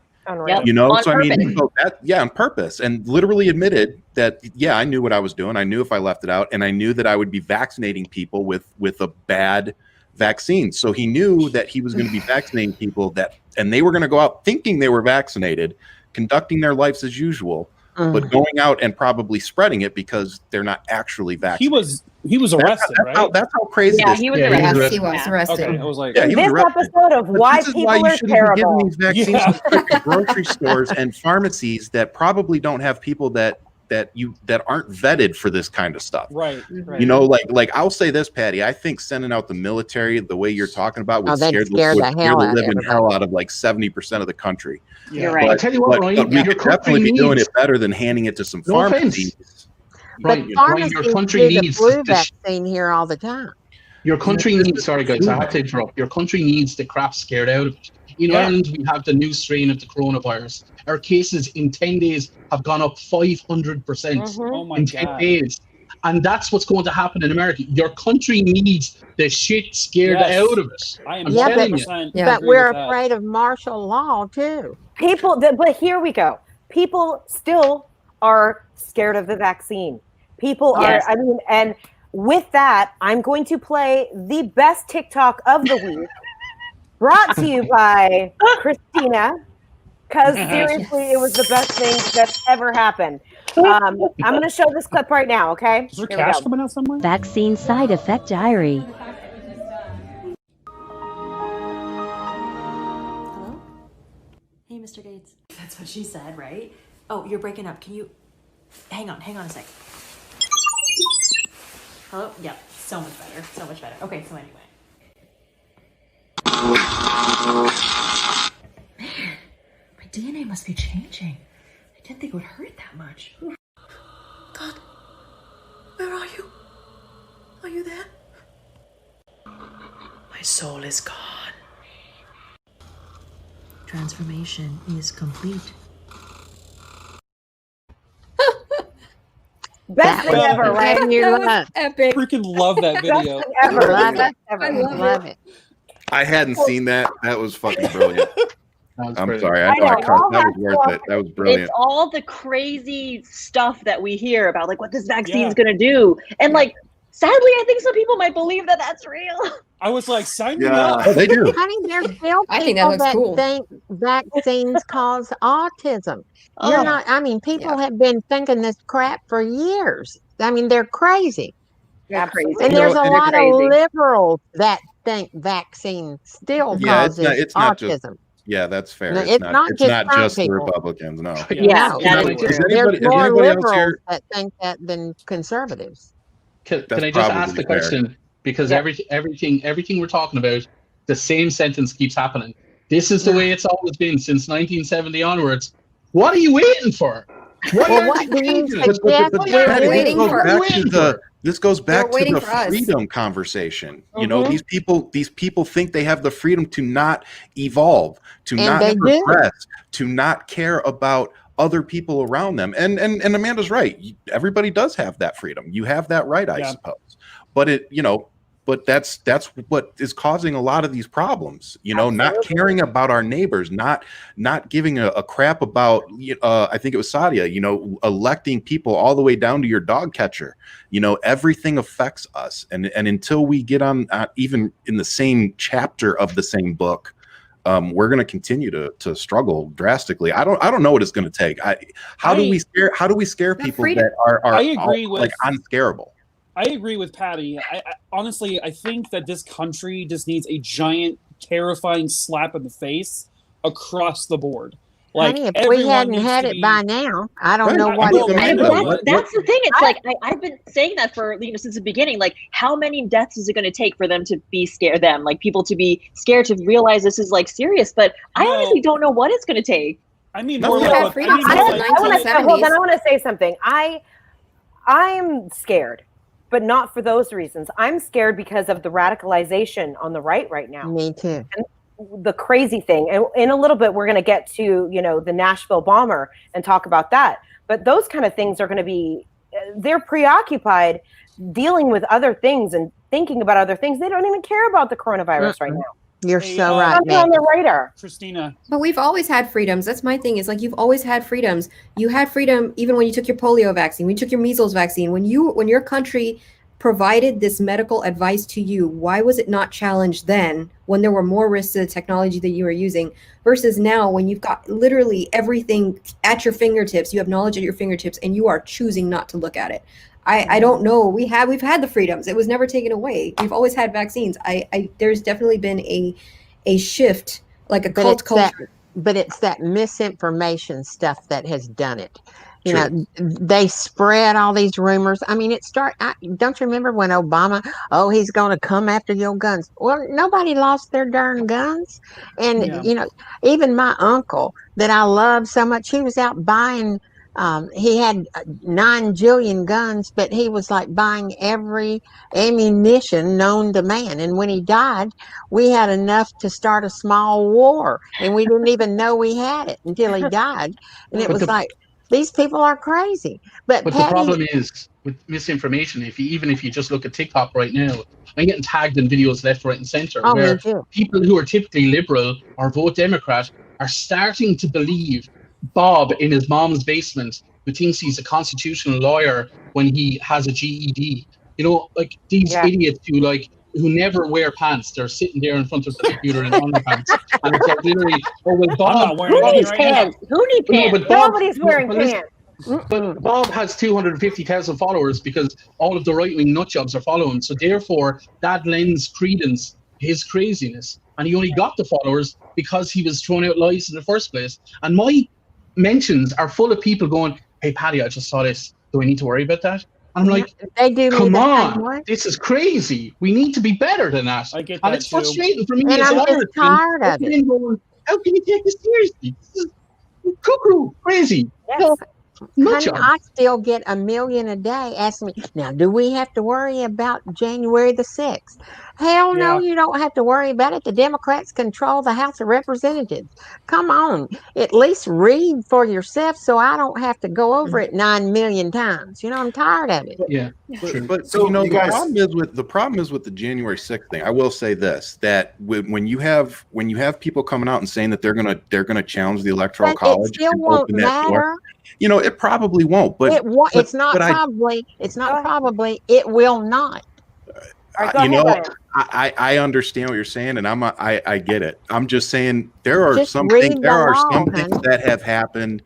You know,
on
so
purpose.
I mean, on purpose, and literally admitted that I knew what I was doing. I knew if I left it out, and I knew that I would be vaccinating people with a bad vaccine. So he knew that he was going to be vaccinating people and they were going to go out thinking they were vaccinated, conducting their lives as usual. But going out and probably spreading it because they're not actually vaccinated.
He was arrested, right?
That's how crazy.
Yeah,
this
he was
is.
arrested.
Yes, he was arrested.
Okay, I was like,
he was
This
arrested.
episode of why
This is
people
why you
are
shouldn't be giving
terrible.
these vaccines to grocery stores and pharmacies that probably don't have people that aren't vetted for this kind of stuff.
Right.
You know, like I'll say this, Patty. I think sending out the military the way you're talking about would scare the living hell out of like 70% of the country.
You're right.
I'll tell you what,
but
Ryan,
we
your
could
country
definitely be doing
needs-
it better than handing it to some
No
pharmacies.
Right,
But
Ryan, your
pharmacies
country
do the
needs
flu
to
vaccine here all the time.
Your country needs, sorry guys, I have to interrupt. Your country needs the crap scared out of it. In Ireland, we have the new strain of the coronavirus. Our cases in 10 days have gone up 500%
Oh my
in 10
God.
days. And that's what's going to happen in America. Your country needs the shit scared out of it.
I am
Yeah,
100%
but we're afraid of martial law too.
But here we go. People still are scared of the vaccine. People are, and with that, I'm going to play the best TikTok of the week, brought to you by Christina, because seriously, it was the best thing that's ever happened. I'm going to show this clip right now, okay?
Is there
Here we
cash
go.
coming out somewhere?
Vaccine Side Effect Diary.
Hello? Hey, Mr. Gates. That's what she said, right? Oh, you're breaking up. Can you... Hang on a sec. Hello? Yep, so much better. So much better. Okay, so anyway. Man, my DNA must be changing. I didn't think it would hurt that much. God, where are you? Are you there? My soul is gone. Transformation is complete.
Best thing ever, right?
Epic.
Freaking love that video.
Best thing ever.
Love it.
I
Love it.
I hadn't seen that. That was fucking brilliant. I'm sorry. I
I
know I
know,
cussed.
all
That
that
was worth it. That was brilliant.
It's all the crazy stuff that we hear about, like what this vaccine's gonna do, and like sadly, I think some people might believe that that's real.
I was like, sign me up.
Oh, they do.
Honey, there's still
I think that
people
looks cool.
think vaccines cause autism. You're not, I mean, people have been thinking this crap for years. I mean, they're crazy.
Yeah, crazy.
And there's a lot
crazy.
of liberals that think vaccine still causes autism.
Yeah, that's fair.
No,
it's
it's
not
not just
the
some people.
Republicans. No.
Yeah,
No,
that is
Is
true.
there's more
anybody else
liberals
here?
that think that than conservatives.
Can
That's
I just ask
probably
the
fair.
question? Because everything we're talking about, the same sentence keeps happening. This is the way it's always been since 1970 onwards. What are you waiting for?
What do you suggest?
Patty,
waiting for-
this goes back
They're
to
waiting
the
for us.
freedom conversation. You know, these people think they have the freedom to not evolve, to
And
not
they do.
progress, to not care about other people around them. And Amanda's right. Everybody does have that freedom. You have that right, I suppose. But that's what is causing a lot of these problems. You know, not caring about our neighbors, not giving a crap about. I think it was Saadia. You know, electing people all the way down to your dog catcher. You know, everything affects us, and until we get on even in the same chapter of the same book, we're going to continue to struggle drastically. I don't know what it's going to take. How do we scare people that are
I agree with
like unscarable?
I agree with Patty. I honestly, I think that this country just needs a giant, terrifying slap in the face across the board. Like,
Honey, if we
everyone
hadn't
needs
had
to
it
be-
by now, I don't
Right.
know
I
what
know,
it
Amanda,
would be.
That's the thing. It's like I've been saying that for since the beginning. Like, how many deaths is it going to take for them to be scared? Like people to be scared to realize this is like serious. But I honestly don't know what it's going to take.
I mean,
I
more
want
like
to say something. I want to say something. I'm scared, but not for those reasons. I'm scared because of the radicalization on the right now.
Me too.
And the crazy thing, and in a little bit, we're going to get to, the Nashville bomber and talk about that. But those kind of things are going to be, they're preoccupied dealing with other things and thinking about other things. They don't even care about the coronavirus right now.
You're so right,
Something on their radar.
Christina.
But we've always had freedoms. That's my thing. Is like you've always had freedoms. You had freedom even when you took your polio vaccine, when you took your measles vaccine, when your country provided this medical advice to you. Why was it not challenged then when there were more risks to the technology that you were using versus now when you've got literally everything at your fingertips, you have knowledge at your fingertips and you are choosing not to look at it. I don't know. We've had the freedoms. It was never taken away. We've always had vaccines. There's definitely been a shift, like a cult culture.
But it's that misinformation stuff that has done it. They spread all these rumors. I mean, don't you remember when Obama, he's going to come after your guns. Well, nobody lost their darn guns. And, even my uncle that I love so much, he was out buying, he had 9 jillion guns, but he was like buying every ammunition known to man. And when he died, we had enough to start a small war. And we didn't even know we had it until he died. And it was like, these people are crazy. But
the problem is with misinformation, if you just look at TikTok right now, I'm getting tagged in videos left, right, and center where people who are typically liberal or vote Democrat are starting to believe Bob in his mom's basement who thinks he's a constitutional lawyer when he has a GED. Like these idiots who never wear pants. They're sitting there in front of the computer in underpants. And it's like literally, Bob,
who needs pants? Who needs pants? Nobody's wearing pants.
But Bob has 250,000 followers because all of the right-wing nutjobs are following. So therefore, that lends credence his craziness. And he only got the followers because he was throwing out lies in the first place. And my mentions are full of people going, "Hey, Paddy, I just saw this. Do I need to worry about that?" I'm like,
they do.
Come on, this is crazy. We need to be better than that.
I get
and
that
it's
too.
frustrating for me
And
as
I'm
an
just tired of it.
going, how can you take this seriously? This is cuckoo, crazy.
Yes. Honey, I still get 1 million a day asking me, now, do we have to worry about January the 6th? Hell no, you don't have to worry about it. The Democrats control the House of Representatives. Come on, at least read for yourself so I don't have to go over it 9 million times. I'm tired of it.
Yeah.
But the problem is with the January 6th thing. I will say this, that when you have people coming out and saying that they're gonna challenge the Electoral College,
it still won't matter.
It probably won't, but
it will not.
I understand what you're saying, and I get it. I'm just saying there are some things that have happened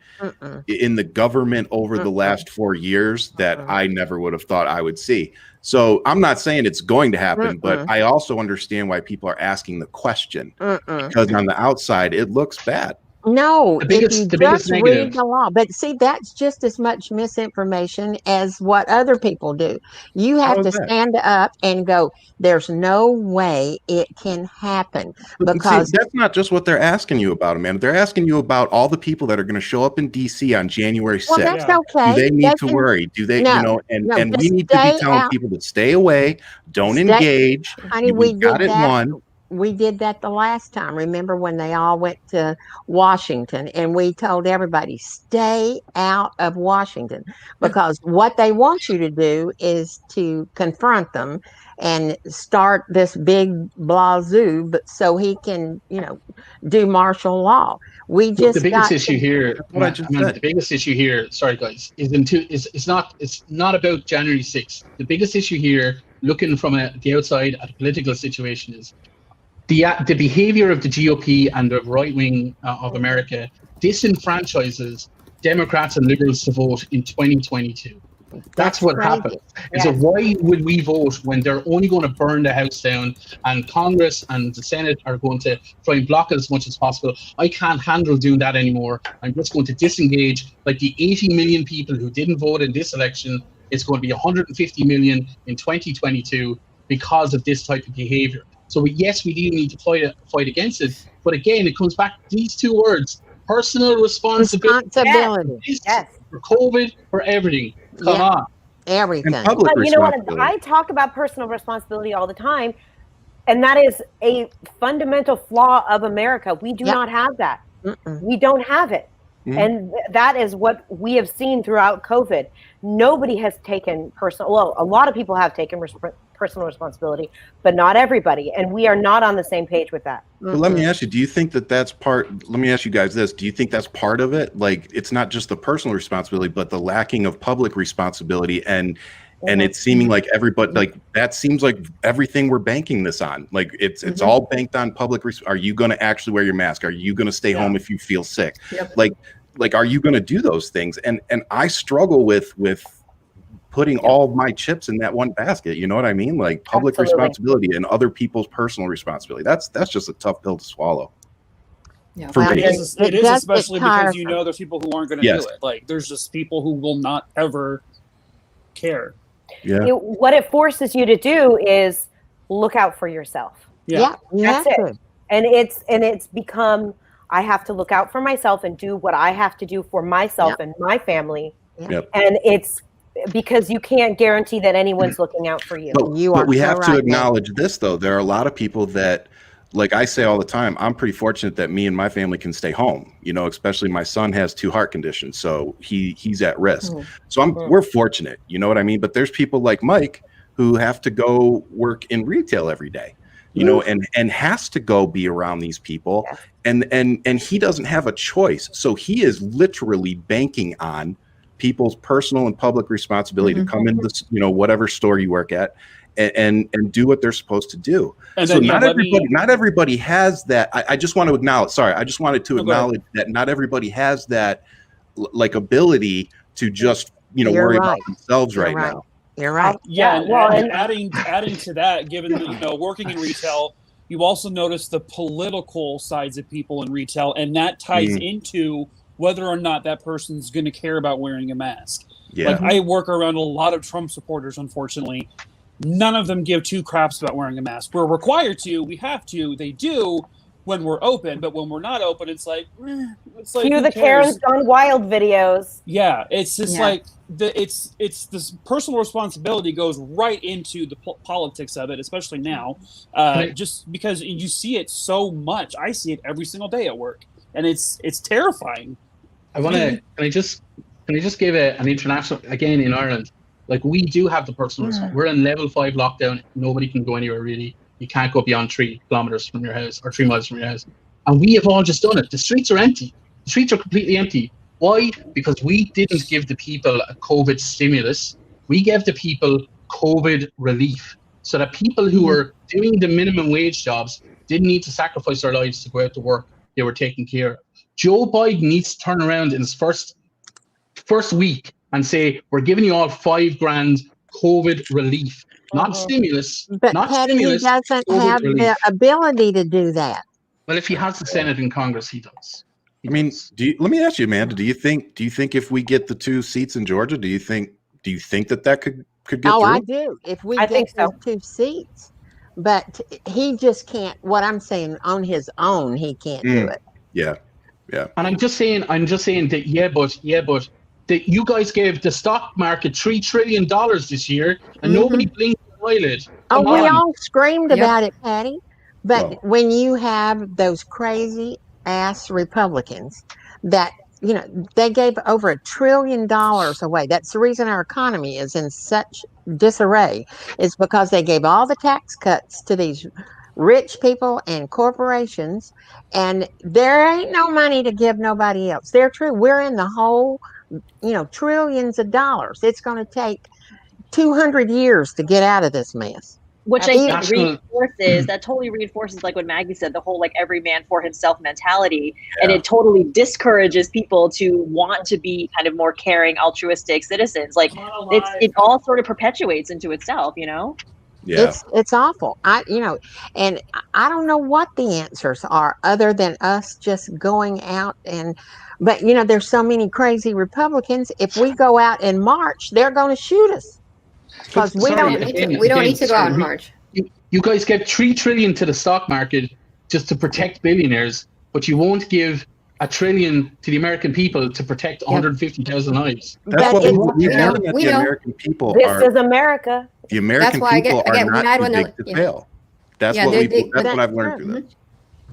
in the government over the last 4 years that I never would have thought I would see. So I'm not saying it's going to happen, but I also understand why people are asking the question because on the outside it looks bad.
No,
the biggest negative.
Read the law. But see, that's just as much misinformation as what other people do. You have to stand up and go, there's no way it can happen. Because
that's not just what they're asking you about, Amanda. They're asking you about all the people that are going to show up in D.C. on January 6th.
Well, that's okay.
Do they need to worry? Do they, and we need to be telling people to stay away, don't engage.
Honey,
we got it won.
We did that the last time. Remember when they all went to Washington and we told everybody, stay out of Washington, because what they want you to do is to confront them and start this big blazoo, but so he can, do martial law. We just
the biggest issue here. The biggest issue here. Sorry, guys, it's not about January 6th. The biggest issue here, looking from the outside at a political situation, is the behavior of the GOP and the right wing of America disenfranchises Democrats and liberals to vote in 2022. That's what happened. So why would we vote when they're only going to burn the house down and Congress and the Senate are going to try and block it as much as possible? I can't handle doing that anymore. I'm just going to disengage. Like the 80 million people who didn't vote in this election, it's going to be 150 million in 2022 because of this type of behavior. So yes, we do need to fight against it. But again, it comes back to these two words: personal responsibility.
Yes.
For COVID, for everything. Come on.
everything.
And public
But you know what?
responsibility.
I talk about personal responsibility all the time, and that is a fundamental flaw of America. We do not have that. We don't have it. And that is what we have seen throughout COVID. Nobody has taken a lot of people have taken personal responsibility, but not everybody. And we are not on the same page with that.
But let me ask you, do you think that that's part, let me ask you guys this, do you think that's part of it? Like, it's not just the personal responsibility, but the lacking of public responsibility and it's seeming like everybody, like that seems like everything we're banking this on. Like it's all banked on public. Are you going to actually wear your mask? Are you going to stay home if you feel sick? Like, are you going to do those things? And I struggle with putting all of my chips in that one basket. You know what I mean? Like public responsibility and other people's personal responsibility. That's just a tough pill to swallow.
Yeah,
for me.
It is especially because you know there's people who aren't going to do it. Like there's just people who will not ever care.
Yeah.
What it forces you to do is look out for yourself.
Yeah.
That's it. And it's become, I have to look out for myself and do what I have to do for myself and my family.
Yep.
And it's because you can't guarantee that anyone's looking out for you.
But we have to acknowledge this, though. There are a lot of people that, like I say all the time, I'm pretty fortunate that me and my family can stay home. You know, especially my son has 2 heart conditions, so he's at risk. So we're fortunate. You know what I mean? But there's people like Mike who have to go work in retail every day. You know, and has to go be around these people, and he doesn't have a choice. So he is literally banking on people's personal and public responsibility to come into this, you know, whatever store you work at, and do what they're supposed to do. And so not everybody has that. I just want to acknowledge. Sorry, I just wanted to acknowledge that not everybody has that like ability to just worry about themselves right now.
You're right.
Yeah, and adding to that, given that, working in retail, you also notice the political sides of people in retail, and that ties into whether or not that person's going to care about wearing a mask.
Yeah.
Like I work around a lot of Trump supporters, unfortunately. None of them give 2 craps about wearing a mask. We're required to, we have to, they do when we're open, but when we're not open, it's like
cue the Karen's Gone Wild videos.
Yeah, it's just like it's this personal responsibility goes right into the politics of it, especially now, just because you see it so much. I see it every single day at work, and it's terrifying.
Can I just give an international, again in Ireland, like we do have the personal responsibility. We're in level 5 lockdown. Nobody can go anywhere really. You can't go beyond 3 kilometers from your house or 3 miles from your house. And we have all just done it. The streets are empty. The streets are completely empty. Why? Because we didn't give the people a COVID stimulus. We gave the people COVID relief so that people who were doing the minimum wage jobs didn't need to sacrifice their lives to go out to work. They were taken care of. Joe Biden needs to turn around in his first week and say, we're giving you all $5,000 COVID relief. Not stimulus.
But
not
Paddy,
stimulus,
he doesn't
COVID
have
relief.
the ability to do that.
Well, if he has the Senate and Congress, he does.
Let me ask you, Amanda, do you think if we get the 2 seats in Georgia, do you think that could get through?
I do. If we get those 2 seats, but he just can't. What I'm saying, on his own, he can't do it.
Yeah.
And I'm just saying that but that you guys gave the stock market $3 trillion this year, and nobody blinked an eyelid.
We all screamed about it, Paddy. But when you have those crazy ass Republicans that, they gave over $1 trillion away. That's the reason our economy is in such disarray, is because they gave all the tax cuts to these rich people and corporations, and there ain't no money to give nobody else. They're true. We're in the hole, trillions of dollars. It's going to take 200 years to get out of this mess.
Which I think totally reinforces like what Maggie said, the whole like every man for himself mentality. And it totally discourages people to want to be kind of more caring, altruistic citizens. Like it all sort of perpetuates into itself,
Yeah.
It's awful. And I don't know what the answers are other than us just going out but there's so many crazy Republicans. If we go out in March, they're going to shoot us. Because we don't
need to go out in March.
You guys give $3 trillion to the stock market just to protect billionaires, but you won't give $1 trillion to the American people to protect 150,000 lives.
That's what we've learned, that the American people
This is America.
The American people are not too big to fail. That's what I've learned through this.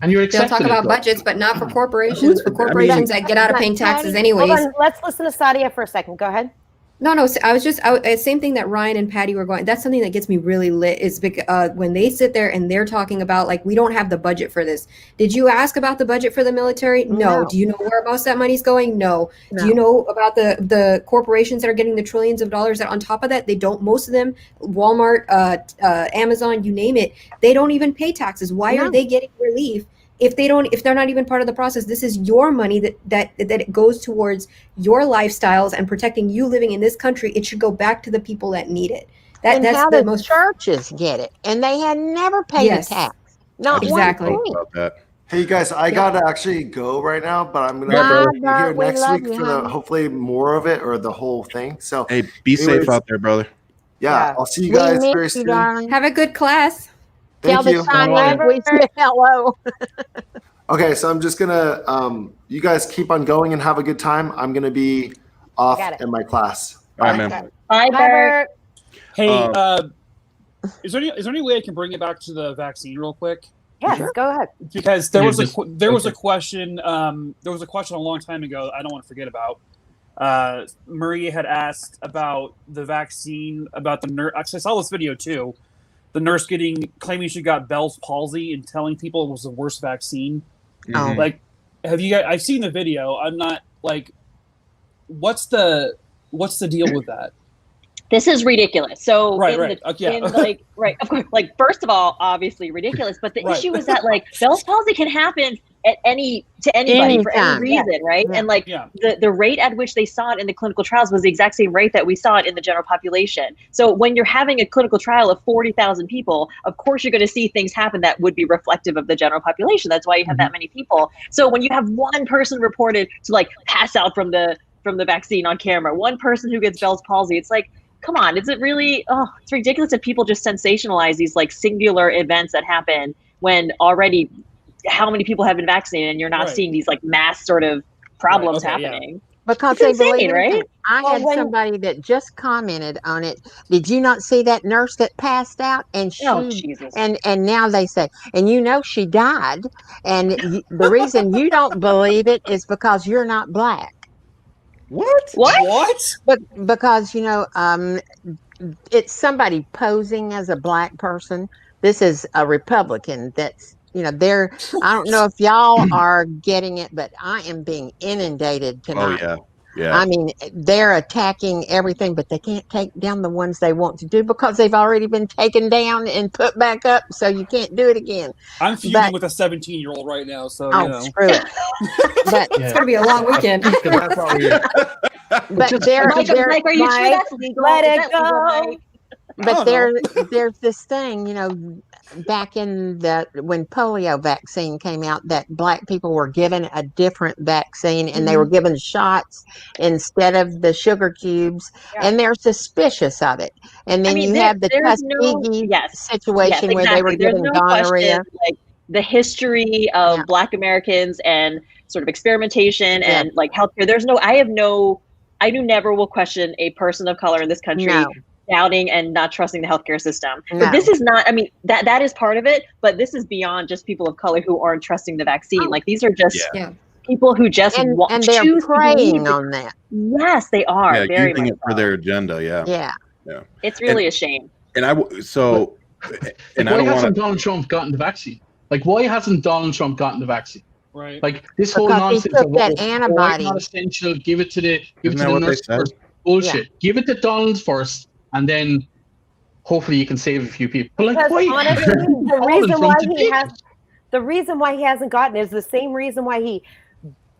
And you're
they'll talk about budgets, but not for corporations. For corporations that get out of paying taxes anyways.
Hold on, let's listen to Saadia for a second. Go ahead.
No, I was same thing that Ryan and Paddy were going. That's something that gets me really lit is because when they sit there and they're talking about like, we don't have the budget for this. Did you ask about the budget for the military? No. Do you know where most of that money's going? No. Do you know about the corporations that are getting the trillions of dollars that on top of that, they don't, most of them, Walmart, Amazon, you name it, they don't even pay taxes. Why are they getting relief? If they're not even part of the process, this is your money that it goes towards your lifestyles and protecting you living in this country. It should go back to the people that need it.
That's how the most churches get it, and they had never paid a tax. Not
exactly.
Hey, you guys, I gotta actually go right now, but I'm gonna be here next week for the hopefully more of it or the whole thing. So
hey, be safe out there, brother.
Yeah, I'll see you guys very soon.
Have a good class.
Thank you.
We say hello.
Okay, so I'm just gonna you guys keep on going and have a good time. I'm gonna be off in my class.
All right, man.
Bye, Bert.
Hey, is there any way I can bring it back to the vaccine real quick?
Yes, go ahead.
Because there was a question a long time ago I don't want to forget about. Maria had asked about the vaccine, about the nurse. Actually, I saw this video too. The nurse claiming she got Bell's palsy and telling people it was the worst vaccine.
Oh.
Like, have you guys? I've seen the video. I'm not like, what's the deal with that?
This is ridiculous. So
Right.
Of course, like, first of all, obviously ridiculous. But the issue is that like Bell's palsy can happen to anybody for any reason, right? Yeah. And like the rate at which they saw it in the clinical trials was the exact same rate that we saw it in the general population. So when you're having a clinical trial of 40,000 people, of course you're going to see things happen that would be reflective of the general population. That's why you have that many people. So when you have one person reported to like pass out from the vaccine on camera, one person who gets Bell's palsy, it's like, come on, is it really? Oh, it's ridiculous that people just sensationalize these like singular events that happen when already how many people have been vaccinated and you're not seeing these like mass sort of problems happening.
Yeah. Because
it's
they
insane,
believe
right?
I had somebody that just commented on it. Did you not see that nurse that passed out? And and now they say, and you know she died. And the reason you don't believe it is because you're not black.
What?
But because it's somebody posing as a black person. This is a Republican that's I don't know if y'all are getting it, but I am being inundated tonight.
Oh yeah.
I mean, they're attacking everything, but they can't take down the ones they want to do because they've already been taken down and put back up, so you can't do it again.
I'm feuding with a 17-year-old right now, so
screw it. But
it's gonna be a long weekend.
But
Mike, are you sure that's legal?
Let it go.
But there's this thing, back in when polio vaccine came out, that black people were given a different vaccine and they were given shots instead of the sugar cubes, and they're suspicious of it. And then you have the Tuskegee situation where they were given gonorrhea.
Like the history of Black Americans and sort of experimentation and like healthcare. I never will question a person of color in this country. Doubting and not trusting the healthcare system. But this is not, I mean, that is part of it, but this is beyond just people of color who aren't trusting the vaccine. Like these are just people who just want
and they're preying on that.
Yes, they are.
Yeah,
very
using
much
it for their agenda. Yeah.
It's really a shame.
And
why hasn't Donald Trump gotten the vaccine? Like, why hasn't Donald Trump gotten the vaccine?
Right.
Like this whole nonsense of
that antibody.
Not essential. Give it to the nurse first. Bullshit. Yeah. Give it to Donald first. And then hopefully you can save a few people. But like,
honestly, the reason why he hasn't gotten it is the same reason why he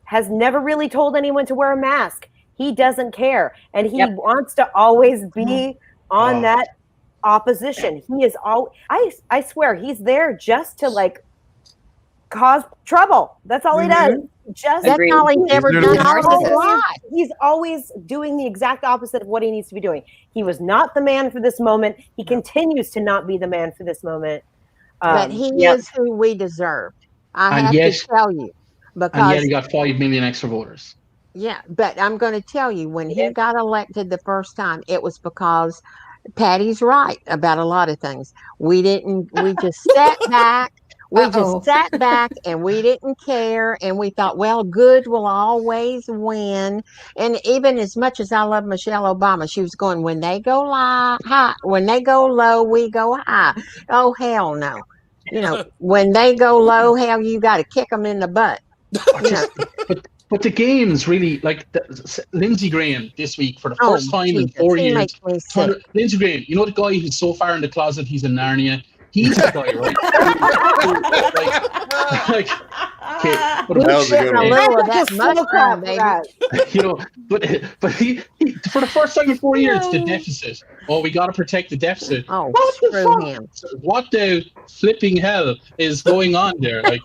has never really told anyone to wear a mask. He doesn't care. And he wants to always be on that opposition. He is I swear he's there just to like cause trouble. That's all he does. That's all he's ever done. He's always doing the exact opposite of what he needs to be doing. He was not the man for this moment. He continues to not be the man for this moment.
But he is who we deserved. I have to tell you. because
and yet he got 5 million extra voters.
Yeah, but I'm going to tell you, when he got elected the first time, it was because Paddy's right about a lot of things. We just sat back. We just sat back and we didn't care. And we thought, well, good will always win. And even as much as I love Michelle Obama, she was going, when they go high, when they go low, we go high. Oh, hell no. When they go low, hell, you got to kick them in the butt.
But the games really, like Lindsey Graham this week for the first time in 4 years. Lindsey Graham, the guy who's so far in the closet he's in Narnia. He's the guy, right? But he for the first time in 4 years, the deficit. Oh, we got to protect the deficit.
Oh,
what the flipping hell is going on there? Like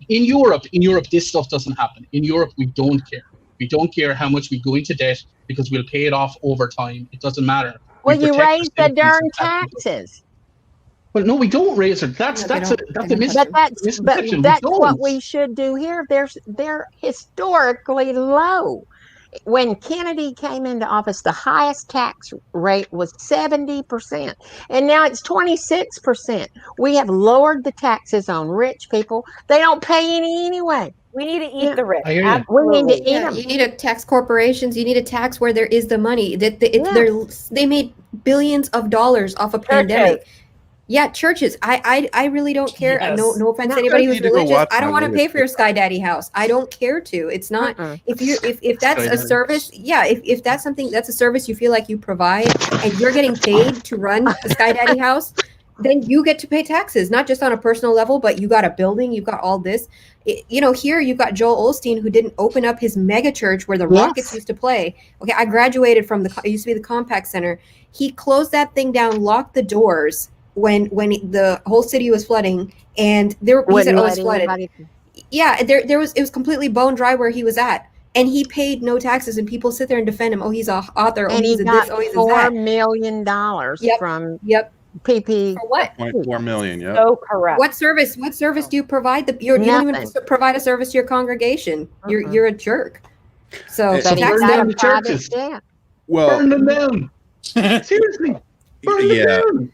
in Europe, this stuff doesn't happen. In Europe, we don't care. We don't care how much we go into debt because we'll pay it off over time. It doesn't matter.
Well, you raise the darn taxes.
Well, no, we don't raise it. That's a misconception.
But that's what we should do here. They're historically low. When Kennedy came into office, the highest tax rate was 70%, and now it's 26%. We have lowered the taxes on rich people. They don't pay any anyway.
We need to eat the rich.
We need to eat them.
You need to tax corporations. You need to tax where there is the money. They made billions of dollars off a pandemic. Yeah, churches. I really don't care. Yes. No offense to anybody who's religious. I don't want to pay for your Sky Daddy house. I don't care to. It's not if that's a service. Yeah, if that's something that's a service you feel like you provide and you're getting paid to run the Sky Daddy house, then you get to pay taxes, not just on a personal level, but you got a building, you've got all this. Here you've got Joel Osteen, who didn't open up his mega church where the Rockets used to play. Okay, I graduated from it used to be the Compaq Center. He closed that thing down, locked the doors when the whole city was flooding, and he said, "Oh, it's flooded." Yeah, it was completely bone dry where he was at, and he paid no taxes. And people sit there and defend him. Oh, he's an author.
And he's a this. Oh, he's a that. $4 million from PP.
For what?
0.4 million. Yep.
So correct.
What service do you provide? You don't even provide a service to your congregation. You're a jerk. So
burn down the churches.
Well,
burn them down. Seriously, burn them down.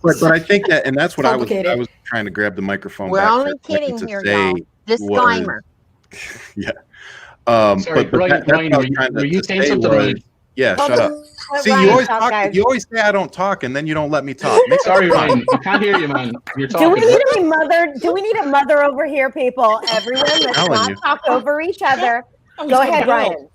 But I think that, and that's what I was trying to grab the microphone.
We're only kidding here, y'all. Disclaimer.
Sorry, Brian, were you saying something right?
Yeah, shut up. See, you always talk. You always say I don't talk, and then you don't let me talk.
Sorry, Ryan. I can't hear you, man. You're talking.
Do we need a mother over here, people? Everyone, let's not talk over each other. Go ahead, Ryan.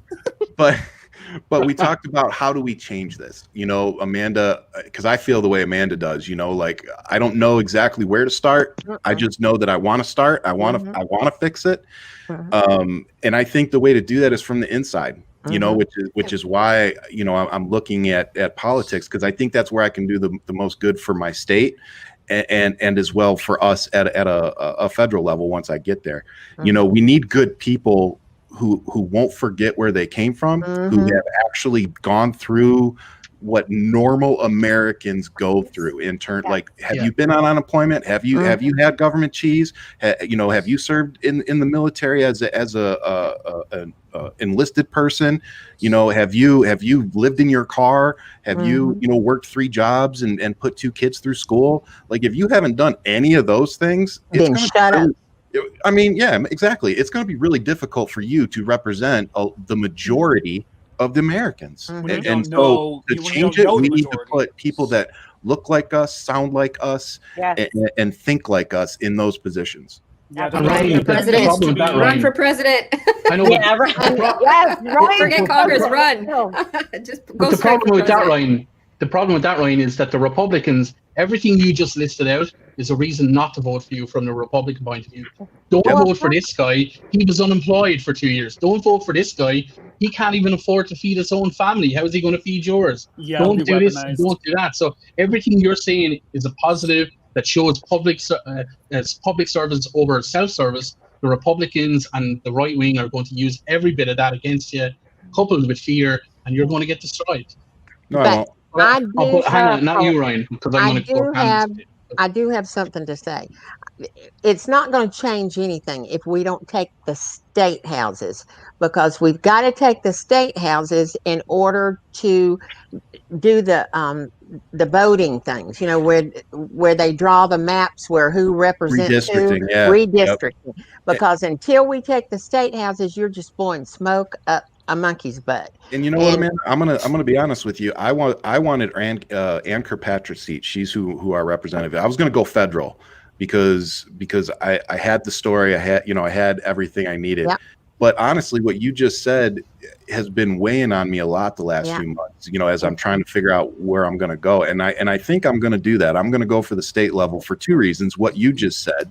But we talked about how do we change this, Amanda, because I feel the way Amanda does, like I don't know exactly where to start. I just know that I want to start. I want to fix it. And I think the way to do that is from the inside, which is why, I'm looking at politics, because I think that's where I can do the most good for my state and as well for us at a federal level once I get there. We need good people who won't forget where they came from, who have actually gone through what normal Americans go through in turn. Like, have you been on unemployment? Have you had government cheese? Have you served in the military as a enlisted person? Have you lived in your car? Have you worked 3 jobs and put 2 kids through school? Like, if you haven't done any of those things,
then shut up.
I mean, yeah, exactly. It's going to be really difficult for you to represent the majority of the Americans. And so to change it, we need to put people that look like us, sound like us, and think like us in those positions.
Run for president.
I know.
Yeah, right. Forget Congress. Run. Just go.
The problem with that, Ryan. The problem with that, Ryan, is that the Republicans, everything you just listed out is a reason not to vote for you from the Republican point of view. Don't vote for this guy. He was unemployed for 2 years. Don't vote for this guy. He can't even afford to feed his own family. How is he going to feed yours?
Yeah,
don't do this. Don't do that. So everything you're saying is a positive that shows public service over self-service. The Republicans and the right wing are going to use every bit of that against you, coupled with fear, and you're going to get destroyed.
No, I won't.
Hang on, not you, Ryan, because I'm going to go.
I do have something to say. it's not going to change anything if we don't take the state houses, because we've got to take the state houses in order to do the voting things, you know, where they draw the maps where who represents who, redistricting. Because until we take the state houses, you're just blowing smoke up a monkey's butt.
And you know what, man? I'm gonna be honest with you. I wanted Ann Kirkpatrick's seat. She's who our representative. I was gonna go federal because I had the story. I had everything I needed. Yep. But honestly, what you just said has been weighing on me a lot the last few months, you know, as I'm trying to figure out where I'm going to go. And I think I'm going to do that. I'm going to go for the state level for two reasons, what you just said.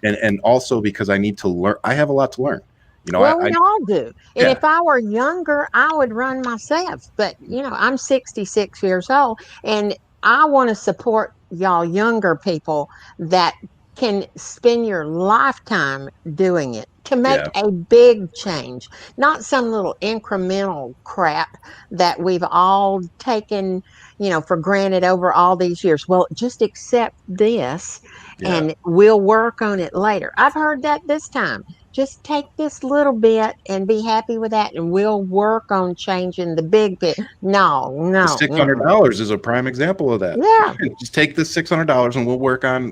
And also because I need to learn. I have a lot to learn. You know,
we all do. And if I were younger, I would run myself. But, you know, I'm 66 years old, and I want to support y'all younger people that can spend your lifetime doing it to make a big change, not some little incremental crap that we've all taken, you know, for granted over all these years. Well, just accept this and we'll work on it later. I've heard that this time. Just take this little bit and be happy with that, and we'll work on changing the big bit. No.
The $600 is a prime example of that.
Yeah.
Just take this $600 and we'll work on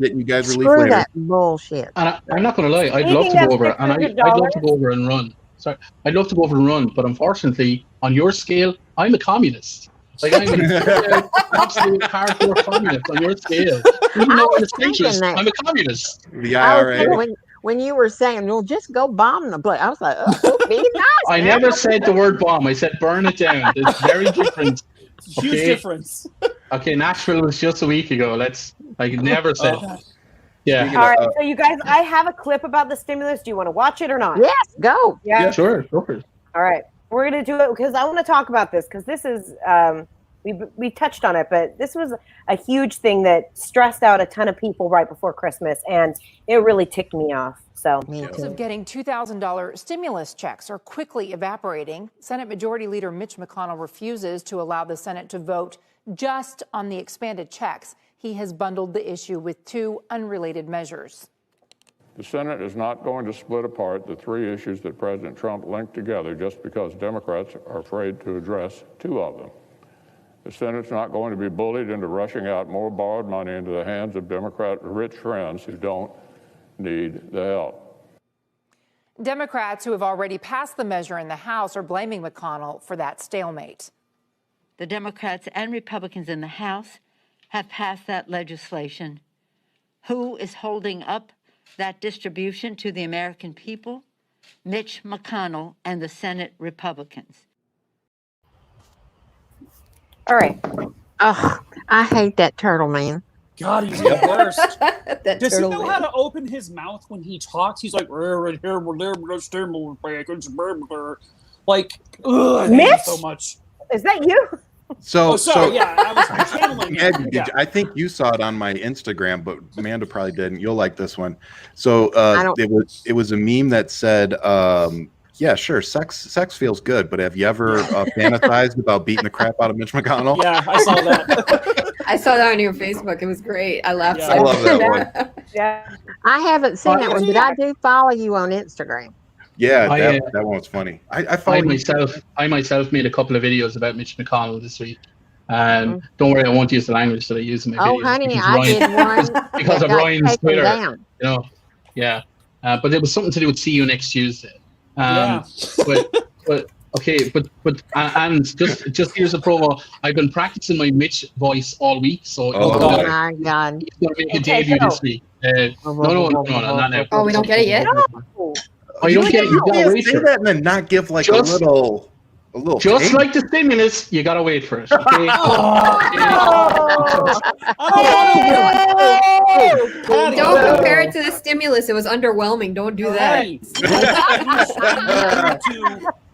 getting you guys relief
Screw
later.
that bullshit.
And I'm not going to lie, I'd love to go over, and I'd love to go over and run. Sorry, I'd love to go over and run, but unfortunately, on your scale, I'm a communist. Like, I'm an absolute hardcore communist on your scale. Even though I'm a socialist, I'm a communist.
The IRA.
When you were saying, well, just go bomb the place, I was like, oh, be nice.
I never said the word bomb. I said burn it down. It's very different.
Huge difference.
Okay, Nashville was just a week ago. Never said that. Yeah.
All right, so you guys, I have a clip about the stimulus. Do you want to watch it or not?
Yes, go.
Yeah, sure. Go for it.
All right, we're going to do it because I want to talk about this, because this is, we touched on it, but this was a huge thing that stressed out a ton of people right before Christmas, and it really ticked me off. So,
of getting $2,000 stimulus checks are quickly evaporating. Senate Majority Leader Mitch McConnell refuses to allow the Senate to vote just on the expanded checks. He has bundled the issue with two unrelated measures.
The Senate is not going to split apart the three issues that President Trump linked together just because Democrats are afraid to address two of them. The Senate's not going to be bullied into rushing out more borrowed money into the hands of Democrat rich friends who don't need the help.
Democrats who have already passed the measure in the House are blaming McConnell for that stalemate.
The Democrats and Republicans in the House have passed that legislation. Who is holding up that distribution to the American people? Mitch McConnell and the Senate Republicans.
All right.
Oh, I hate that turtle man.
God, he's the worst. Does he know how to open his mouth when he talks? He's like, like, ugh, I hate him so much.
Is that you?
So
yeah, I was channeling it.
I think you saw it on my Instagram, but Amanda probably didn't. You'll like this one. So it was a meme that said, yeah, sure, sex feels good, but have you ever fantasized about beating the crap out of Mitch McConnell?
Yeah, I saw that.
I saw that on your Facebook. It was great. I laughed.
I love that one.
Yeah,
I haven't seen that one, but I do follow you on Instagram.
Yeah, that one was funny. I
myself made a couple of videos about Mitch McConnell this week. Don't worry, I won't use the language that I use in my videos.
Oh, honey, I did one
because of Ryan's Twitter. You know, yeah. But it was something to do with see you next Tuesday. But and just here's a promo. I've been practicing my Mitch voice all week, so
my God,
he's gonna make a debut this week. No, not now.
Oh, we don't get it yet.
Oh, you don't get it. You gotta wait for
that and then not give like a little.
Just
tape.
like the stimulus, you gotta wait for it. Okay?
Don't compare it to the stimulus. It was underwhelming. Don't do that.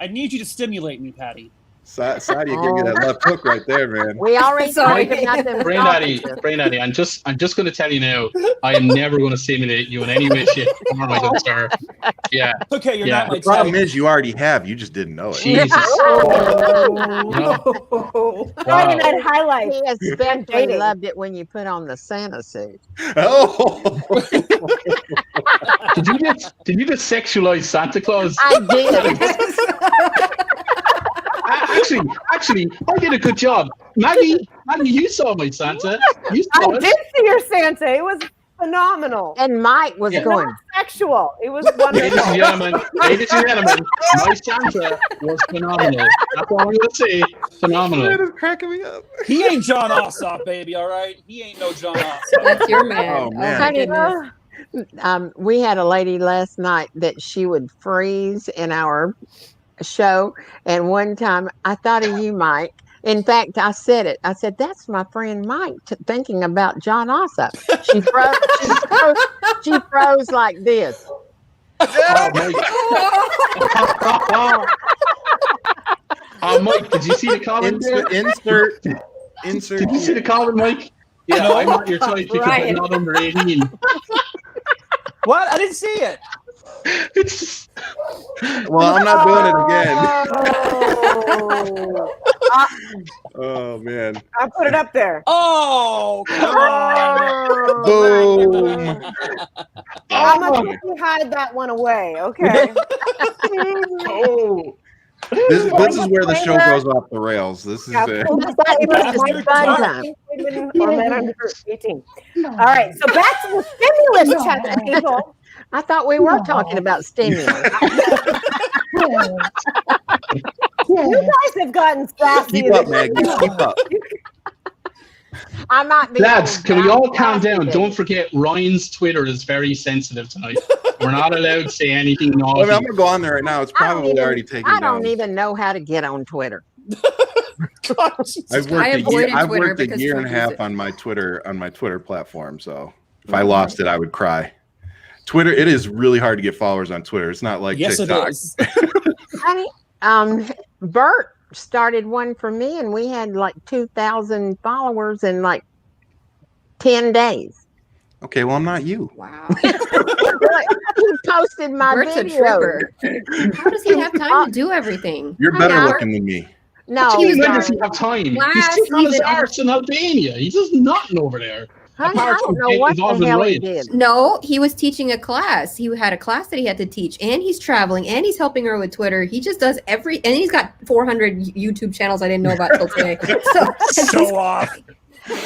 I need you to stimulate me, Paddy.
Saadia gave you that left hook right there, man.
We already
Sorry.
talked about them.
BrainDaddy, I'm just going to tell you now. I am never going to simulate you in any way, shape, or form, my good sir. Yeah.
Okay, you're not my
The problem is you already have. You just didn't know it.
Jesus.
Friday Night Highlights.
He especially loved it when you put on the Santa suit.
Oh.
Did you just sexualize Santa Claus?
I did.
Actually, I did a good job. Maggie, you saw my Santa. You saw
I
it.
did see your Santa. It was phenomenal.
And Mike was going.
Not sexual. It was wonderful.
Ladies and gentlemen, my Santa was phenomenal. That's all I'm going to say. Phenomenal.
That is cracking me up.
He ain't John Ossoff, baby. All right, he ain't no John Ossoff.
That's your man.
Oh, man.
my goodness.
We had a lady last night that she would freeze in our show, and one time I thought of you, Mike. In fact, I said it. I said, "That's my friend Mike thinking about John Ossoff." She froze. She froze like this.
Mike, did you see the comment?
Insert.
Did you see the comment, Mike? Yeah,
No.
I'm not your type because I'm not under 18.
What? I didn't see it.
It's
Well, I'm not doing it again. Oh man.
I put it up there.
Oh, come on.
Boom.
I'm gonna quickly hide that one away. Okay.
oh.
This is where the show goes off the rails. This is it.
Or men under 18. All right, so back to the stimulus check, people.
I thought we were talking about stimulus.
You guys have gotten sassy.
Keep up, Maggie. Keep up.
I might be.
Lads, can we all calm down? Don't forget, Ryan's Twitter is very sensitive tonight. We're not allowed to say anything naughty.
I'm gonna go on there right now. It's probably already taken down.
I don't even know how to get on Twitter.
I've worked a year and a half on my Twitter platform. So if I lost it, I would cry. Twitter, it is really hard to get followers on Twitter. It's not like TikTok.
It is.
Honey, Bert started one for me, and we had like 2,000 followers in like 10 days.
Okay, well, I'm not you.
Wow.
He posted my
Bert's
video.
a trooper. How does he have time to do everything?
You're better looking than me.
No,
He doesn't have time.
Last
He's sitting on his
even-
arse in Albania. He does nothing over there.
honey, I don't know what the hell he did.
No, he was teaching a class. He had a class that he had to teach, and he's traveling, and he's helping her with Twitter. He just does and he's got 400 YouTube channels I didn't know about till today.
So off.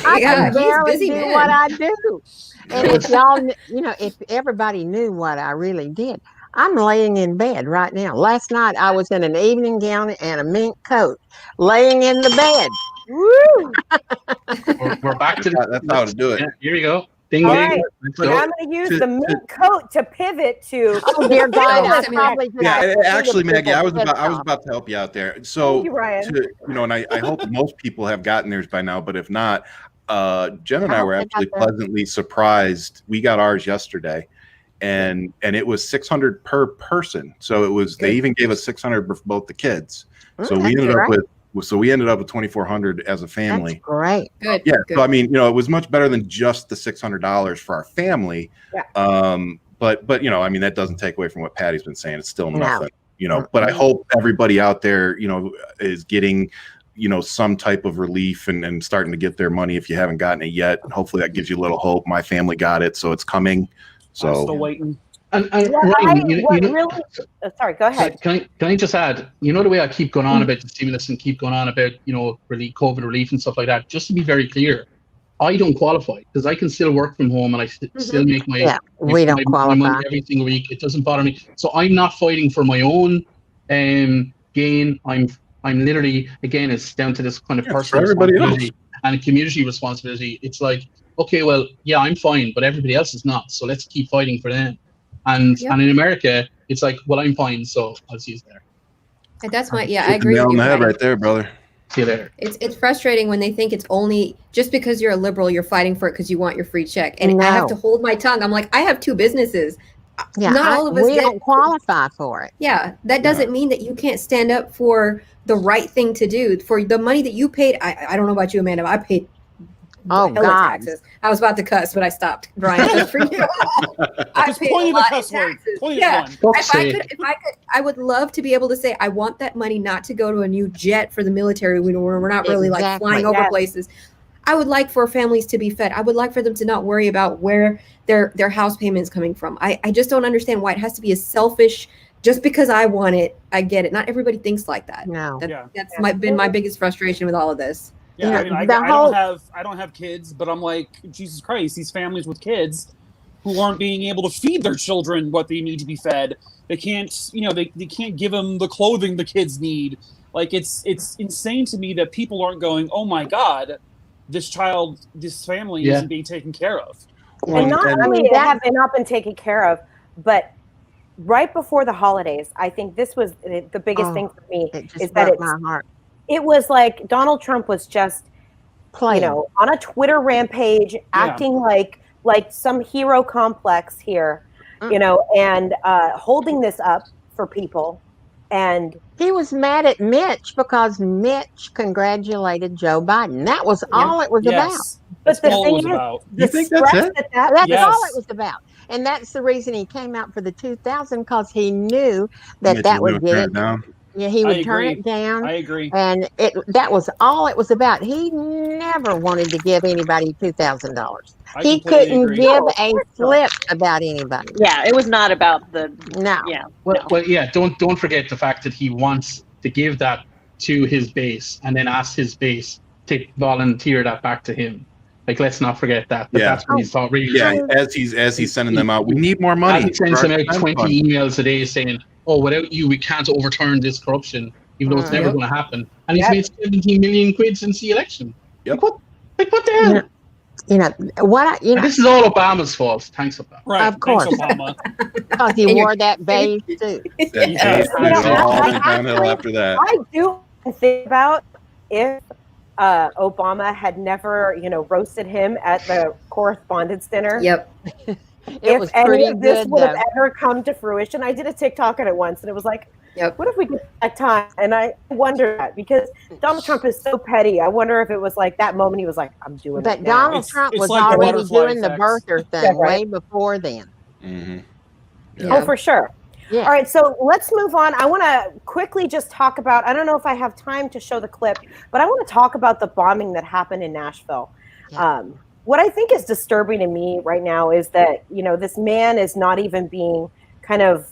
I
Yeah,
can
he's
barely
busy
do
man.
what I do. And if y'all, if everybody knew what I really did, I'm laying in bed right now. Last night I was in an evening gown and a mink coat, laying in the bed. Woo!
We're back to
That's how to do it.
Yeah, here we go. Ding
All
ding.
right,
Let's
so
go.
I'm going to use the mink coat to pivot to.
Oh dear God! I
Oh,
probably
Yeah, actually, Maggie, I was about to help you out there. So,
Thank you, Ryan.
and I hope most people have gotten theirs by now. But if not, Jen and I were actually pleasantly surprised. We got ours yesterday, and it was $600 per person. So it was. They even gave us $600 for both the kids. So we ended up with. So we ended up with $2,400 as a family.
That's great.
Good.
Yeah.
Good.
So I mean, it was much better than just the $600 for our family.
Yeah.
But I mean, that doesn't take away from what Paddy's been saying. It's still nothing. But I hope everybody out there, is getting, some type of relief and starting to get their money if you haven't gotten it yet. Hopefully that gives you a little hope. My family got it, so it's coming. So
I'm still waiting.
And
Ryan, sorry, go ahead.
Can I just add? The way I keep going on about the stimulus and keep going on about COVID relief and stuff like that. Just to be very clear, I don't qualify because I can still work from home and I still make my
we don't qualify
money every single week. It doesn't bother me. So I'm not fighting for my own gain. I'm literally, again, it's down to this kind of personal responsibility and community responsibility. It's like, okay, well, yeah, I'm fine, but everybody else is not. So let's keep fighting for them. And in America, it's like, well, I'm fine, so I'll see you there.
And that's I agree with
on
you.
the head
Ryan.
right there, brother.
See you there.
It's frustrating when they think it's only just because you're a liberal, you're fighting for it because you want your free check. And I have to hold my tongue. I'm like, I have two businesses.
Yeah,
not all of us
we don't qualify for it.
Yeah, that doesn't mean that you can't stand up for the right thing to do. For the money that you paid, I don't know about you, Amanda, but I paid hella taxes. I was about to cuss, but I stopped. Brian, just for you. I paid a lot of taxes. Yeah, if I could, I would love to be able to say I want that money not to go to a new jet for the military. We're not really like flying over places. I would like for families to be fed. I would like for them to not worry about where their house payment is coming from. I just don't understand why it has to be a selfish. Just because I want it, I get it. Not everybody thinks like that.
No,
that's been my biggest frustration with all of this.
Yeah, I mean, I don't have kids, but I'm like, Jesus Christ, these families with kids who aren't being able to feed their children what they need to be fed. They can't, they can't give them the clothing the kids need. Like it's insane to me that people aren't going, oh my God, this family isn't being taken care of.
And not only have they not been taken care of, but right before the holidays, I think this was the biggest thing for me is that it was like Donald Trump was just, on a Twitter rampage, acting like some hero complex here, and holding this up for people. And
he was mad at Mitch because Mitch congratulated Joe Biden. That was all it was about.
But the thing is,
you think that's it? That's all it was about. And that's the reason he came out for the 2000, because he knew that would get it down. Yeah, he would turn it down.
I agree.
And that was all it was about. He never wanted to give anybody $2,000. He couldn't give a flip about anybody.
Yeah, it was not about the
Well, yeah, don't forget the fact that he wants to give that to his base and then ask his base to volunteer that back to him. Like, let's not forget that. That's what he's thought really.
Yeah, as he's sending them out, we need more money.
He sends them out 20 emails a day saying, "Oh, without you, we can't overturn this corruption, even though it's never going to happen." And he's made 17 million quid since the election.
Yep.
Like what the hell?
This
is all Obama's fault. Thanks, Obama.
Right, of course. Obama. Because he wore that beige suit.
Downhill after that.
I do think about if Obama had never, roasted him at the correspondence dinner.
Yep.
If any of this would have ever come to fruition, I did a TikTok on it once, and it was like, what if we get that time? And I wonder that because Donald Trump is so petty. I wonder if it was like that moment he was like, I'm doing it.
But Donald Trump was like already doing the birther thing way before then.
Mm-hmm.
Yeah. Oh, for sure. Yeah. All right, so let's move on. I want to quickly just talk about, I don't know if I have time to show the clip, but I want to talk about the bombing that happened in Nashville. Yeah. What I think is disturbing to me right now is that, this man is not even being kind of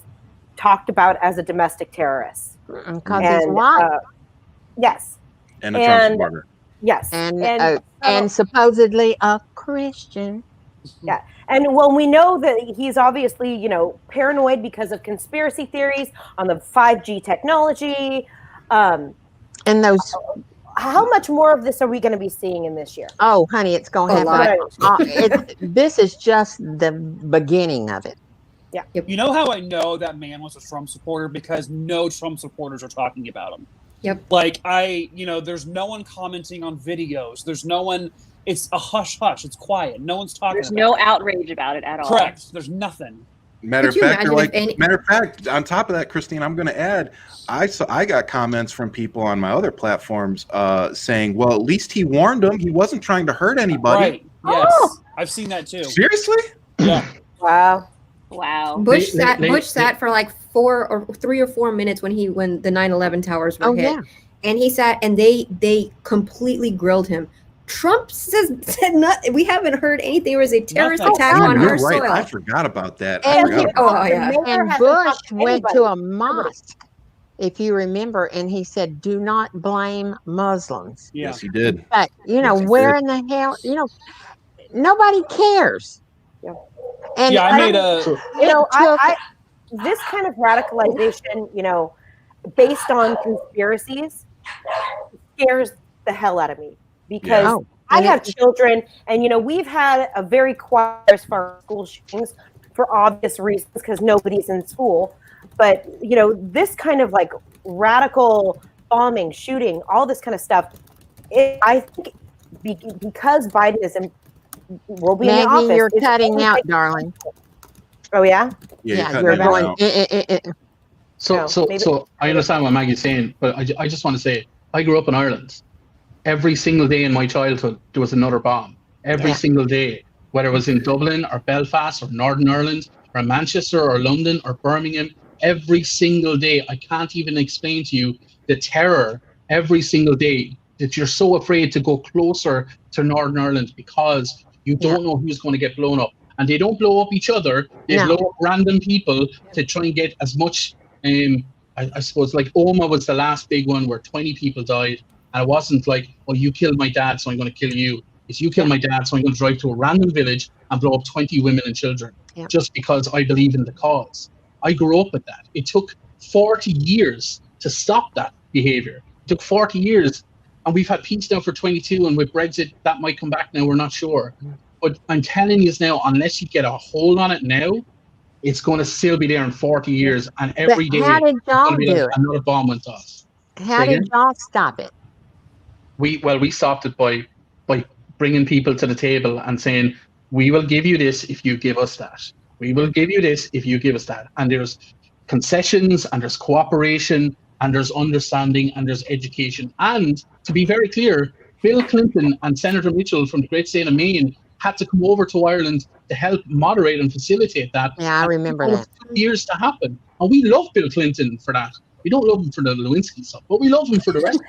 talked about as a domestic terrorist.
Because he's white.
Yes.
And a Trump supporter.
Yes.
And supposedly a Christian.
Yeah. And well, we know that he's obviously, paranoid because of conspiracy theories on the 5G technology.
And those.
How much more of this are we going to be seeing in this year?
Oh, honey, it's going to happen. This is just the beginning of it.
Yeah.
You know how I know that man was a Trump supporter? Because no Trump supporters are talking about him.
Yep.
Like there's no one commenting on videos. There's no one. It's a hush hush. It's quiet. No one's talking.
There's no outrage about it at all.
Correct. There's nothing.
Matter of fact, on top of that, Christine, I'm going to add, I got comments from people on my other platforms saying, well, at least he warned them. He wasn't trying to hurt anybody.
Right. Yes. I've seen that too.
Seriously?
Yeah.
Wow.
Bush sat for like 3 or 4 minutes when the 9/11 towers were hit. Yeah. And he sat and they completely grilled him. Trump said nothing. We haven't heard anything. There was a terrorist attack on our soil.
I forgot about that.
And Bush went to a mosque, if you remember, and he said, "Do not blame Muslims."
Yeah. Yes, he did.
But where in the hell? Nobody cares.
Yeah.
And I made
this kind of radicalization, based on conspiracies, scares the hell out of me. Because I have children, and we've had a very quiet as far as school shootings for obvious reasons because nobody's in school. But this kind of like radical bombing, shooting, all this kind of stuff. I think because Biden will be in office.
You're cutting out, darling.
Oh yeah.
Yeah,
you're going.
So I understand what Maggie's saying, but I just want to say I grew up in Ireland. Every single day in my childhood, there was another bomb. Every single day, whether it was in Dublin or Belfast or Northern Ireland or Manchester or London or Birmingham, every single day. I can't even explain to you the terror every single day that you're so afraid to go closer to Northern Ireland because you don't know who's going to get blown up. And they don't blow up each other. They blow up random people to try and get as much, I suppose, like Oma was the last big one where 20 people died. And it wasn't like, oh, you killed my dad, so I'm going to kill you. It's you killed my dad, so I'm going to drive to a random village and blow up 20 women and children just because I believe in the cause. I grew up with that. It took 40 years to stop that behavior. It took 40 years. And we've had peace now for 22. And with Brexit, that might come back now. We're not sure. But I'm telling you now, unless you get a hold on it now, it's going to still be there in 40 years. And every day,
how did y'all
be
do
like
it?
Another bomb went off.
How did y'all stop it?
We stopped it by bringing people to the table and saying, we will give you this if you give us that. We will give you this if you give us that. And there's concessions and there's cooperation and there's understanding and there's education. And to be very clear, Bill Clinton and Senator Mitchell from the great state of Maine had to come over to Ireland to help moderate and facilitate that.
Yeah, I remember that.
2 years to happen. And we love Bill Clinton for that. We don't love him for the Lewinsky stuff, but we love him for the rest.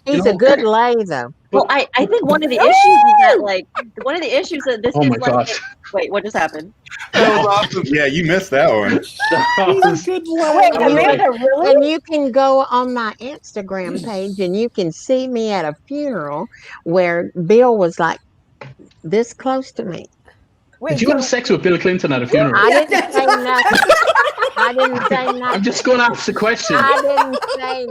He's a good lay, though.
Well, I think one of the issues is that, like, one of the issues that this
Oh
is
my
like.
gosh.
Wait, what just happened?
That was awesome. Yeah, you missed that one.
Wait, Amanda, really?
And you can go on my Instagram page and you can see me at a funeral where Bill was like this close to me.
Wait,
Did you have sex with Bill Clinton at a funeral?
I didn't say nothing. I didn't say nothing.
I'm just going to ask the question.
I didn't say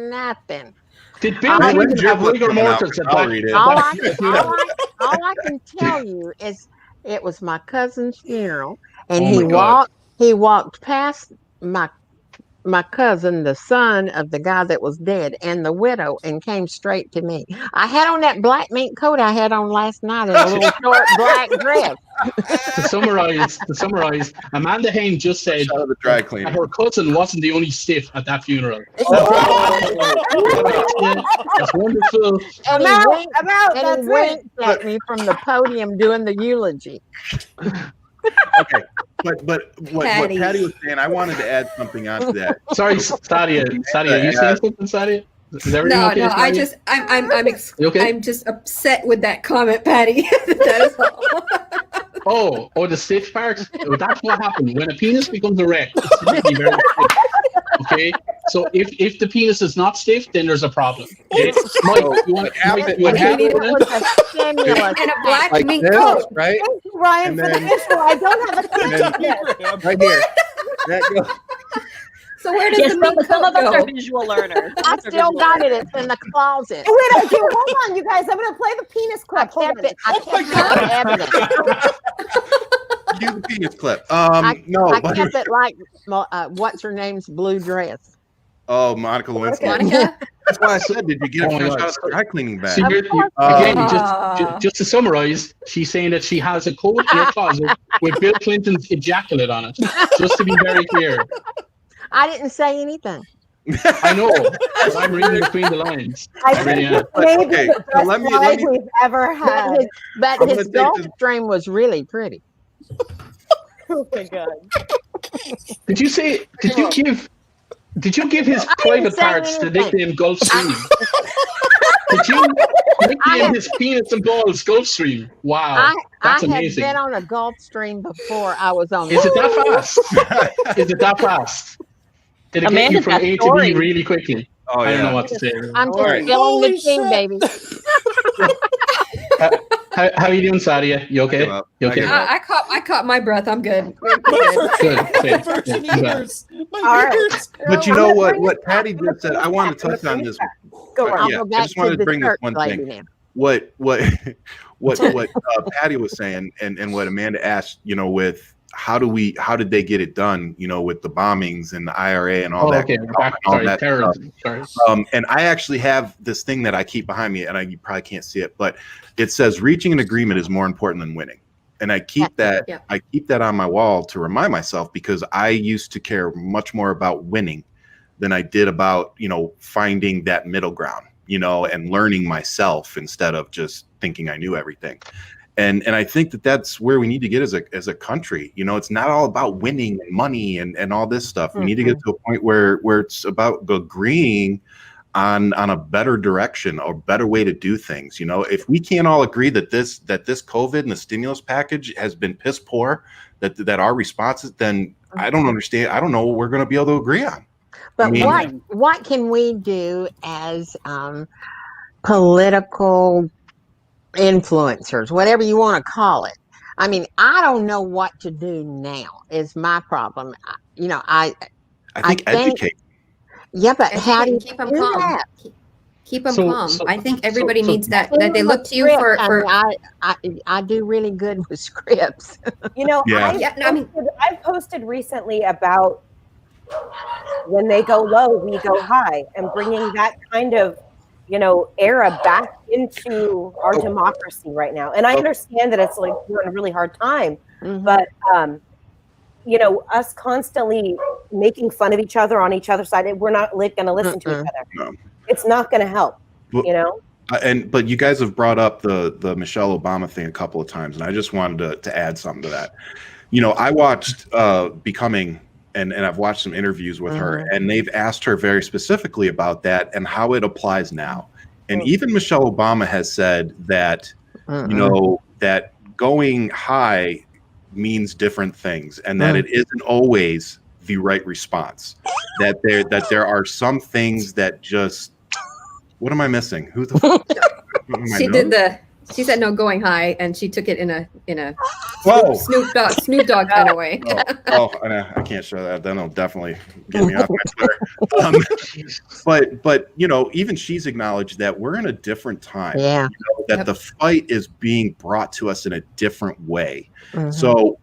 nothing.
Did Bill Clinton have rigor mortis at that?
All I can tell you is it was my cousin's funeral, and
Oh
he walked past my cousin, the son of the guy that was dead, and the widow, and came straight to me. I had on that black mink coat I had on last night and a little short black dress.
To summarize, Amanda Henn just said
the dry cleaner.
that her cousin wasn't the only stiff at that funeral. That's wonderful.
And
That's
he winked at me from the podium doing the eulogy.
Okay, but what Paddy was saying, I wanted to add something onto that.
Sorry, Saadia, you saying something, Saadia? Is everything
No,
okay,
no,
Saadia?
I'm just upset with that comment, Paddy. That is all.
Oh, the stiff part? That's what happens. When a penis becomes erect, it's usually very stiff. Okay? So if the penis is not stiff, then there's a problem. Okay? Mike, what happened?
And a black
Like
mink
this,
coat.
right?
Thank you, Ryan,
And
for
then-
the visual. I don't have a picture yet.
Right here. That goes.
So where does
Yes,
the mink
some of
coat
us are
go?
visual learners.
I still got it. It's in the closet.
Wait, okay, hold on, you guys. I'm going to play the penis clip. Hold on.
I kept it evidence.
Use the penis clip.
I
but
kept it like what's her name's blue dress.
oh, Monica Lewinsky.
Monica?
That's why I said, did you get
Oh
a
my
fresh
God.
out of the dry cleaning bag?
See,
Ah.
just to summarize, she's saying that she has a coat in her closet with Bill Clinton's ejaculate on it. Just to be very clear.
I didn't say anything.
I know. But I'm reading between the lines.
I
really
think
am.
maybe
Okay,
the
so
best
let me-
live we've ever had.
But
I'm
his
gonna take
Gulf Stream was really pretty.
Oh my God.
Did you give his private
say
parts the
anything.
nickname Gulfstream? Did you nickname his penis and balls Gulfstream? Wow. That's
I had
amazing.
been on a Gulf Stream before I was on.
Is it that fast? Is it that fast? Did it get
Amanda,
you from
that
A to
story.
B really quickly?
Oh,
I don't
yeah.
know what to say.
I'm just
Alright.
spilling the tea, baby.
How are you doing, Saadia? You okay?
give up.
You
I
okay?
give up.
I caught my breath. I'm good.
Good.
First in years.
All right.
But you know what Paddy just said? I want to touch on this.
Go on.
I'll
Yeah,
go
I
back
just wanted
to
to
the
bring this
church
one
lady
thing.
now.
What Paddy was saying and what Amanda asked, with how did they get it done, with the bombings and the IRA and all that.
Okay.
all
Sorry,
that
terrorism. Sorry.
And I actually have this thing that I keep behind me, and you probably can't see it, but it says reaching an agreement is more important than winning. And I keep that on my wall to remind myself, because I used to care much more about winning than I did about, finding that middle ground, and learning myself instead of just thinking I knew everything. And I think that that's where we need to get as a country. It's not all about winning and money and all this stuff. We need to get to a point where it's about agreeing on a better direction or better way to do things. If we can't all agree that this COVID and the stimulus package has been piss poor, that our responses, then I don't understand. I don't know what we're going to be able to agree on.
But what can we do as political influencers, whatever you want to call it? I mean, I don't know what to do now is my problem. I think educate. Yeah, but how do you
keep them calm? Keep them calm. I think everybody needs that they look to you for.
I do really good with scripts.
I've posted recently about when they go low, we go high, and bringing that kind of era back into our democracy right now. And I understand that it's like we're in a really hard time, but us constantly making fun of each other on each other's side, we're not going to listen to each other. No. It's not going to help.
But you guys have brought up the Michelle Obama thing a couple of times, and I just wanted to add something to that. I watched Becoming, and I've watched some interviews with her, and they've asked her very specifically about that and how it applies now. And even Michelle Obama has said that, that going high means different things, and that it isn't always the right response. That there are some things that just, what am I missing? Who the fuck?
She said no going high, and she took it in a Snoop Dogg kind of way.
I can't show that. That'll definitely get me off my Twitter. But even she's acknowledged that we're in a different time.
Yeah.
That the fight is being brought to us in a different way. So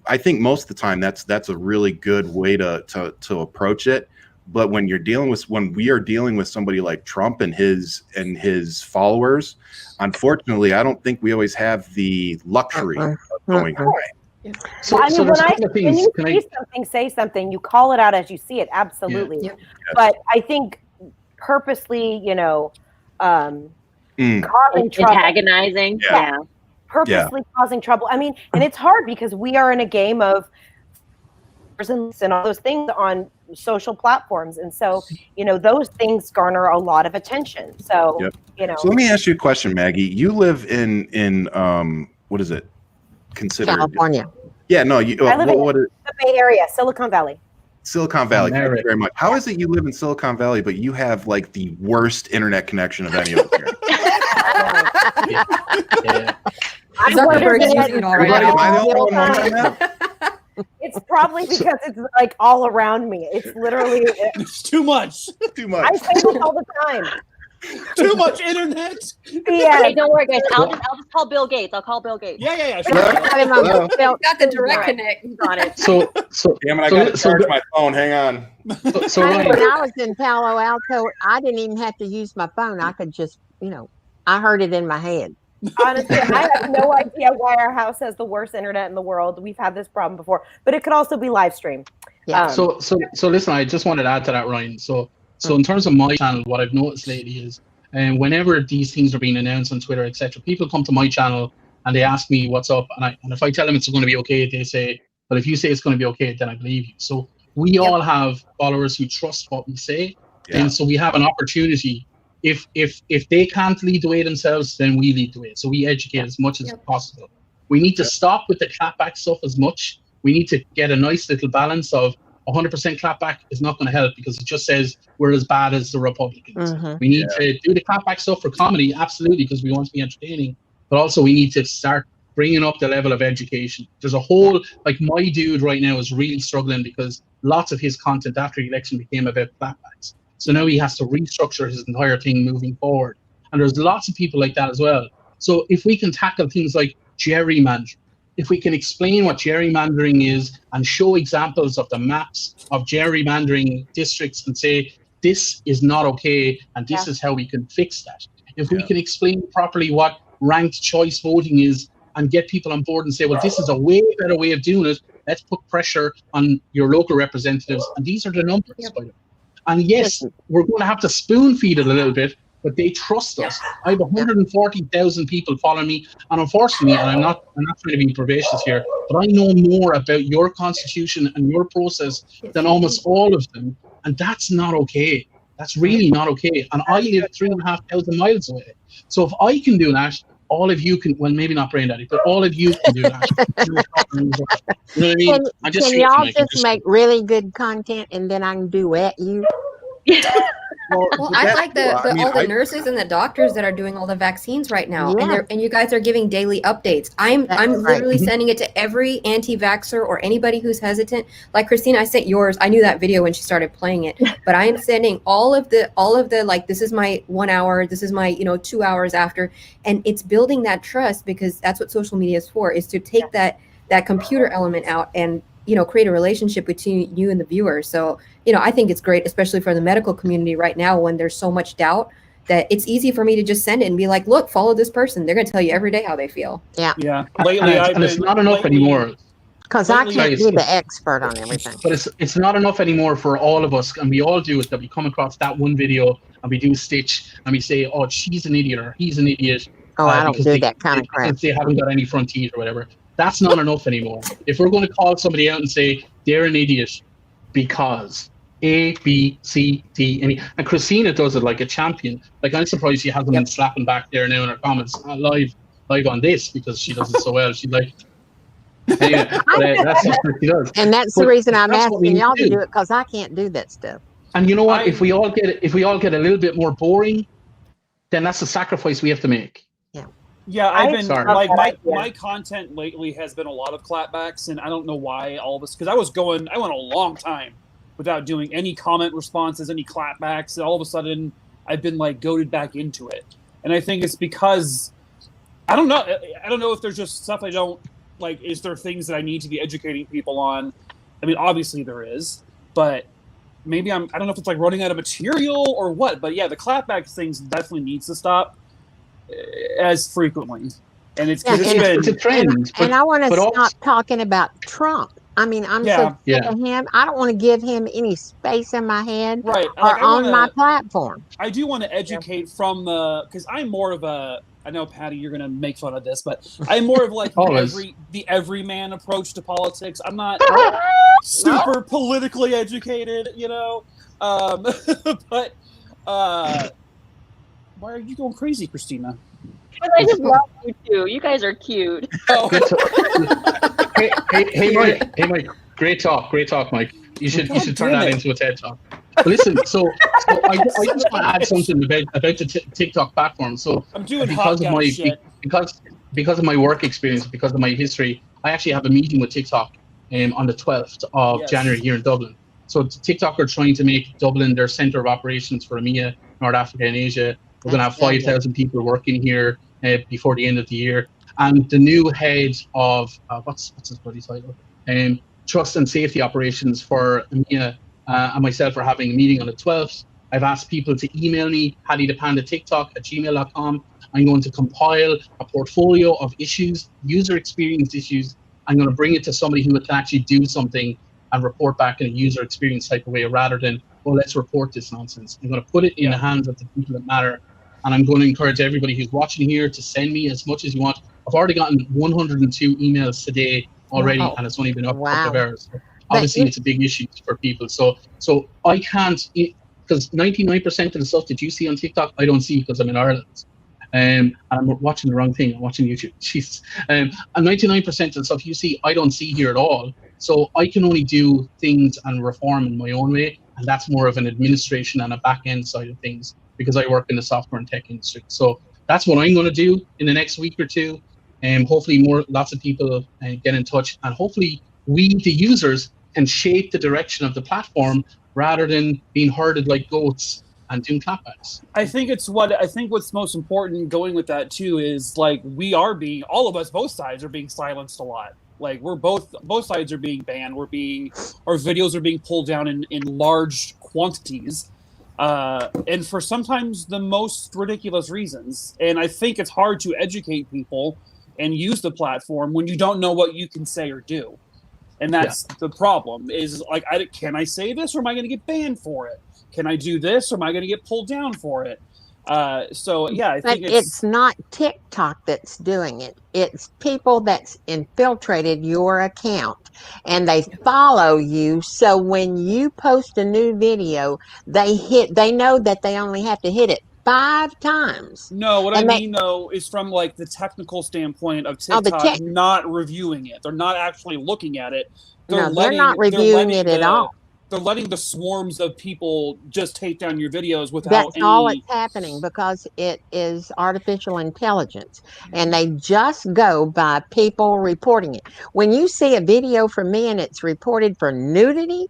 I think most of the time that's a really good way to approach it. But when we are dealing with somebody like Trump and his followers, unfortunately, I don't think we always have the luxury of going high.
When you see something, say something. You call it out as you see it. Absolutely. Yeah. But I think purposely, causing trouble,
antagonizing. Yeah.
Purposely causing trouble. I mean, and it's hard because we are in a game of and all those things on social platforms, and so those things garner a lot of attention. So
So let me ask you a question, Maggie. You live in what is it considered?
California.
Yeah, no. I live in the Bay Area, Silicon Valley.
Silicon Valley. Thank you very much. How is it you live in Silicon Valley, but you have like the worst internet connection of any of us here?
Zuckerberg's using it all right. It's probably because it's like all around me. It's literally
it's too much.
I say this all the time.
Too much internet.
Yeah.
Hey, don't worry, guys. I'll just call Bill Gates. I'll call Bill Gates.
Yeah.
Sure.
Got the direct connect.
Got it.
So damn it! I got to charge my phone. Hang on.
When I was in Palo Alto, I didn't even have to use my phone. I could just, I heard it in my head.
Honestly, I have no idea why our house has the worst internet in the world. We've had this problem before, but it could also be live stream.
Yeah.
So listen, I just wanted to add to that, Ryan. So in terms of my channel, what I've noticed lately is, whenever these things are being announced on Twitter, etc., people come to my channel and they ask me what's up, and if I tell them it's going to be okay, they say, "But if you say it's going to be okay, then I believe you." So we all have followers who trust what we say, and so we have an opportunity. If they can't lead the way themselves, then we lead the way. So we educate as much as possible. We need to stop with the clapback stuff as much. We need to get a nice little balance of 100% clapback is not going to help because it just says we're as bad as the Republicans. We need to do the clapback stuff for comedy, absolutely, because we want to be entertaining. But also we need to start bringing up the level of education. There's a whole, like my dude right now is really struggling because lots of his content after the election became about clapbacks. So now he has to restructure his entire thing moving forward. And there's lots of people like that as well. So if we can tackle things like gerrymandering, if we can explain what gerrymandering is and show examples of the maps of gerrymandering districts and say, this is not okay, and this is how we can fix that. If we can explain properly what ranked choice voting is and get people on board and say, well, this is a way better way of doing it. Let's put pressure on your local representatives. And these are the numbers. Yep. And yes, we're going to have to spoon feed it a little bit, but they trust us. I have 140,000 people following me, and unfortunately, and I'm not trying to be pervasive here, but I know more about your constitution and your process than almost all of them, and that's not okay. That's really not okay. And I live 3,500 miles away. So if I can do that, all of you can. Well, maybe not BrainDaddy, but all of you can do that. You know what I mean?
Can y'all just make really good content, and then I can duet you?
Well, I like all the nurses and the doctors that are doing all the vaccines right now, and you guys are giving daily updates. I'm literally sending it to every anti-vaxxer or anybody who's hesitant. Like Christina, I sent yours. I knew that video when she started playing it, but I am sending all of the like, this is my 1 hour, this is my 2 hours after, and it's building that trust, because that's what social media is for, is to take that computer element out and create a relationship between you and the viewer. So, I think it's great, especially for the medical community right now, when there's so much doubt, that it's easy for me to just send it and be like, look, follow this person. They're going to tell you every day how they feel.
Yeah. Lately, and it's not enough anymore.
Because I can't be the expert on everything.
But it's not enough anymore for all of us, and we all do it, that we come across that one video and we do a stitch and we say, oh, she's an idiot or he's an idiot.
Oh, I don't do that kind of crap.
They haven't got any front teeth or whatever. That's not enough anymore. If we're going to call somebody out and say they're an idiot because A, B, C, D, and E, and Christina does it like a champion. Like, I'm surprised she hasn't been slapping back there now in her comments live on this, because she does it so well. She's like, anyway, that's just what she does.
And that's the reason I'm asking y'all to do it, because I can't do that stuff.
And you know what? If we all get a little bit more boring, then that's a sacrifice we have to make.
Yeah, I've been like my content lately has been a lot of clapbacks, and I don't know why all of this, because I went a long time without doing any comment responses, any clapbacks, and all of a sudden I've been like goaded back into it. And I think it's because I don't know if there's just stuff I don't like. Is there things that I need to be educating people on? I mean, obviously there is, but maybe I don't know if it's like running out of material or what. But yeah, the clapback things definitely needs to stop as frequently, and it's
a trend.
And I want to stop talking about Trump. I mean, I'm so sick of him. I don't want to give him any space in my head,
right,
or on my platform.
I do want to educate from because I'm more of a. I know, Paddy, you're going to make fun of this, but I'm more of like the everyman approach to politics. I'm not super politically educated, but. Why are you going crazy, Christina?
Because I just love you two. You guys are cute.
Oh. hey, Mike. Great talk, Mike. You should turn that into a TED talk. Listen, so I just want to add something about the TikTok platform. So
I'm doing because
of my work experience, because of my history, I actually have a meeting with TikTok on the 12th of January here in Dublin. So TikTok are trying to make Dublin their center of operations for EMEA, North Africa, and Asia. We're going to have 5,000 people working here before the end of the year. And the new head of, what's his bloody title? Trust and Safety Operations for EMEA and myself are having a meeting on the 12th. I've asked people to email me, paddythepanda@gmail.com. I'm going to compile a portfolio of issues, user experience issues. I'm going to bring it to somebody who can actually do something and report back in a user experience type of way, rather than, oh, let's report this nonsense. I'm going to put it in the hands of the people that matter. And I'm going to encourage everybody who's watching here to send me as much as you want. I've already gotten 102 emails today already, and it's only been up a couple of hours. So obviously, it's a big issue for people. So I can't, because 99% of the stuff that you see on TikTok, I don't see because I'm in Ireland. And I'm watching the wrong thing. I'm watching YouTube. Jesus. And 99% of the stuff you see, I don't see here at all. So I can only do things and reform in my own way. And that's more of an administration and a back end side of things, because I work in the software and tech industry. So that's what I'm going to do in the next week or two. And hopefully lots of people get in touch. And hopefully we, the users, can shape the direction of the platform rather than being herded like goats and doing clapbacks.
I think what's most important going with that too is like all of us, both sides are being silenced a lot. Like we're both sides are being banned. Our videos are being pulled down in large quantities. And for sometimes the most ridiculous reasons. And I think it's hard to educate people and use the platform when you don't know what you can say or do. And that's the problem is like, can I say this or am I going to get banned for it? Can I do this or am I going to get pulled down for it? So yeah, I think
it's not TikTok that's doing it. It's people that's infiltrated your account and they follow you. So when you post a new video, they know that they only have to hit it 5 times.
No, what I mean though is from like the technical standpoint of TikTok not reviewing it. They're not actually looking at it.
They're not reviewing it at all.
They're letting the swarms of people just take down your videos without
That's all that's happening because it is artificial intelligence and they just go by people reporting it. When you see a video from me and it's reported for nudity,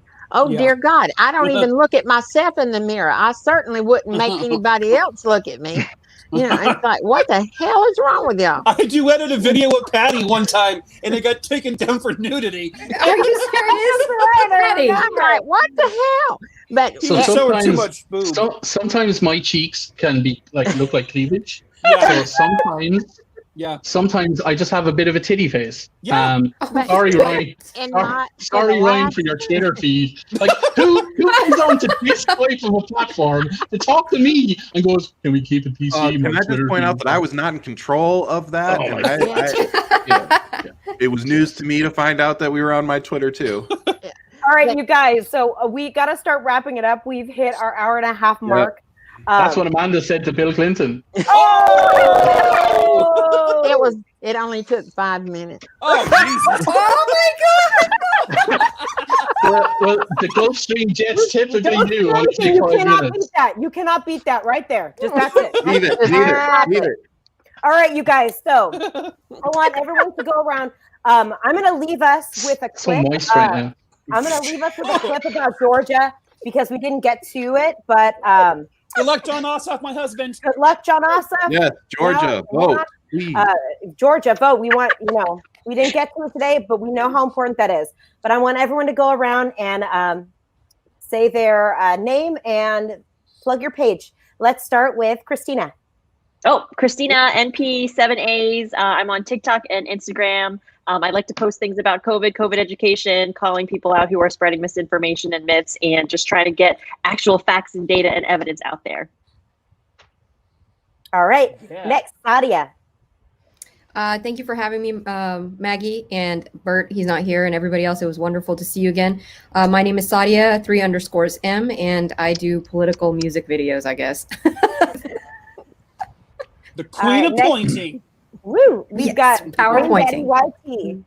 dear God, I don't even look at myself in the mirror. I certainly wouldn't make anybody else look at me. You know, it's like, what the hell is wrong with y'all?
I duetted a video with Paddy one time, and it got taken down for nudity.
Are you serious?
Paddy? I'm like, what the hell? But
sometimes my cheeks can be like look like cleavage.
Yeah.
So sometimes I just have a bit of a titty face. Yeah. Sorry, Ryan. Sorry, Ryan, for your Twitter feed. Like, who comes on to this type of a platform to talk to me and goes, "Can we keep it PC?"
Can I just point out that I was not in control of that? It was news to me to find out that we were on my Twitter too.
All right, you guys. So we got to start wrapping it up. We've hit our hour-and-a-half mark.
That's what Amanda said to Bill Clinton.
It only took 5 minutes.
Oh, Jesus.
Oh my God.
well, the Gulfstream jets typically do.
You cannot beat that. You cannot beat that right there. Just that's it.
Leave it.
All right, you guys. So I want everyone to go around. I'm going to leave us with a clip.
So moist right now.
I'm going to leave us with a clip about Georgia because we didn't get to it, but
good luck, John Ossoff, my husband.
Good luck, John Ossoff.
Yes, Georgia, vote.
Georgia, vote. We want, we didn't get to it today, but we know how important that is. But I want everyone to go around and say their name and plug your page. Let's start with Christina.
Oh, Christina NP7As. I'm on TikTok and Instagram. I like to post things about COVID education, calling people out who are spreading misinformation and myths, and just trying to get actual facts and data and evidence out there.
All right. Yeah. Next, Saadia.
Thank you for having me, Maggie and Bert. He's not here, and everybody else. It was wonderful to see you again. My name is Saadia 3_M, and I do political music videos, I guess.
The queen of pointing.
Woo! We've got
PowerPointing.
YT.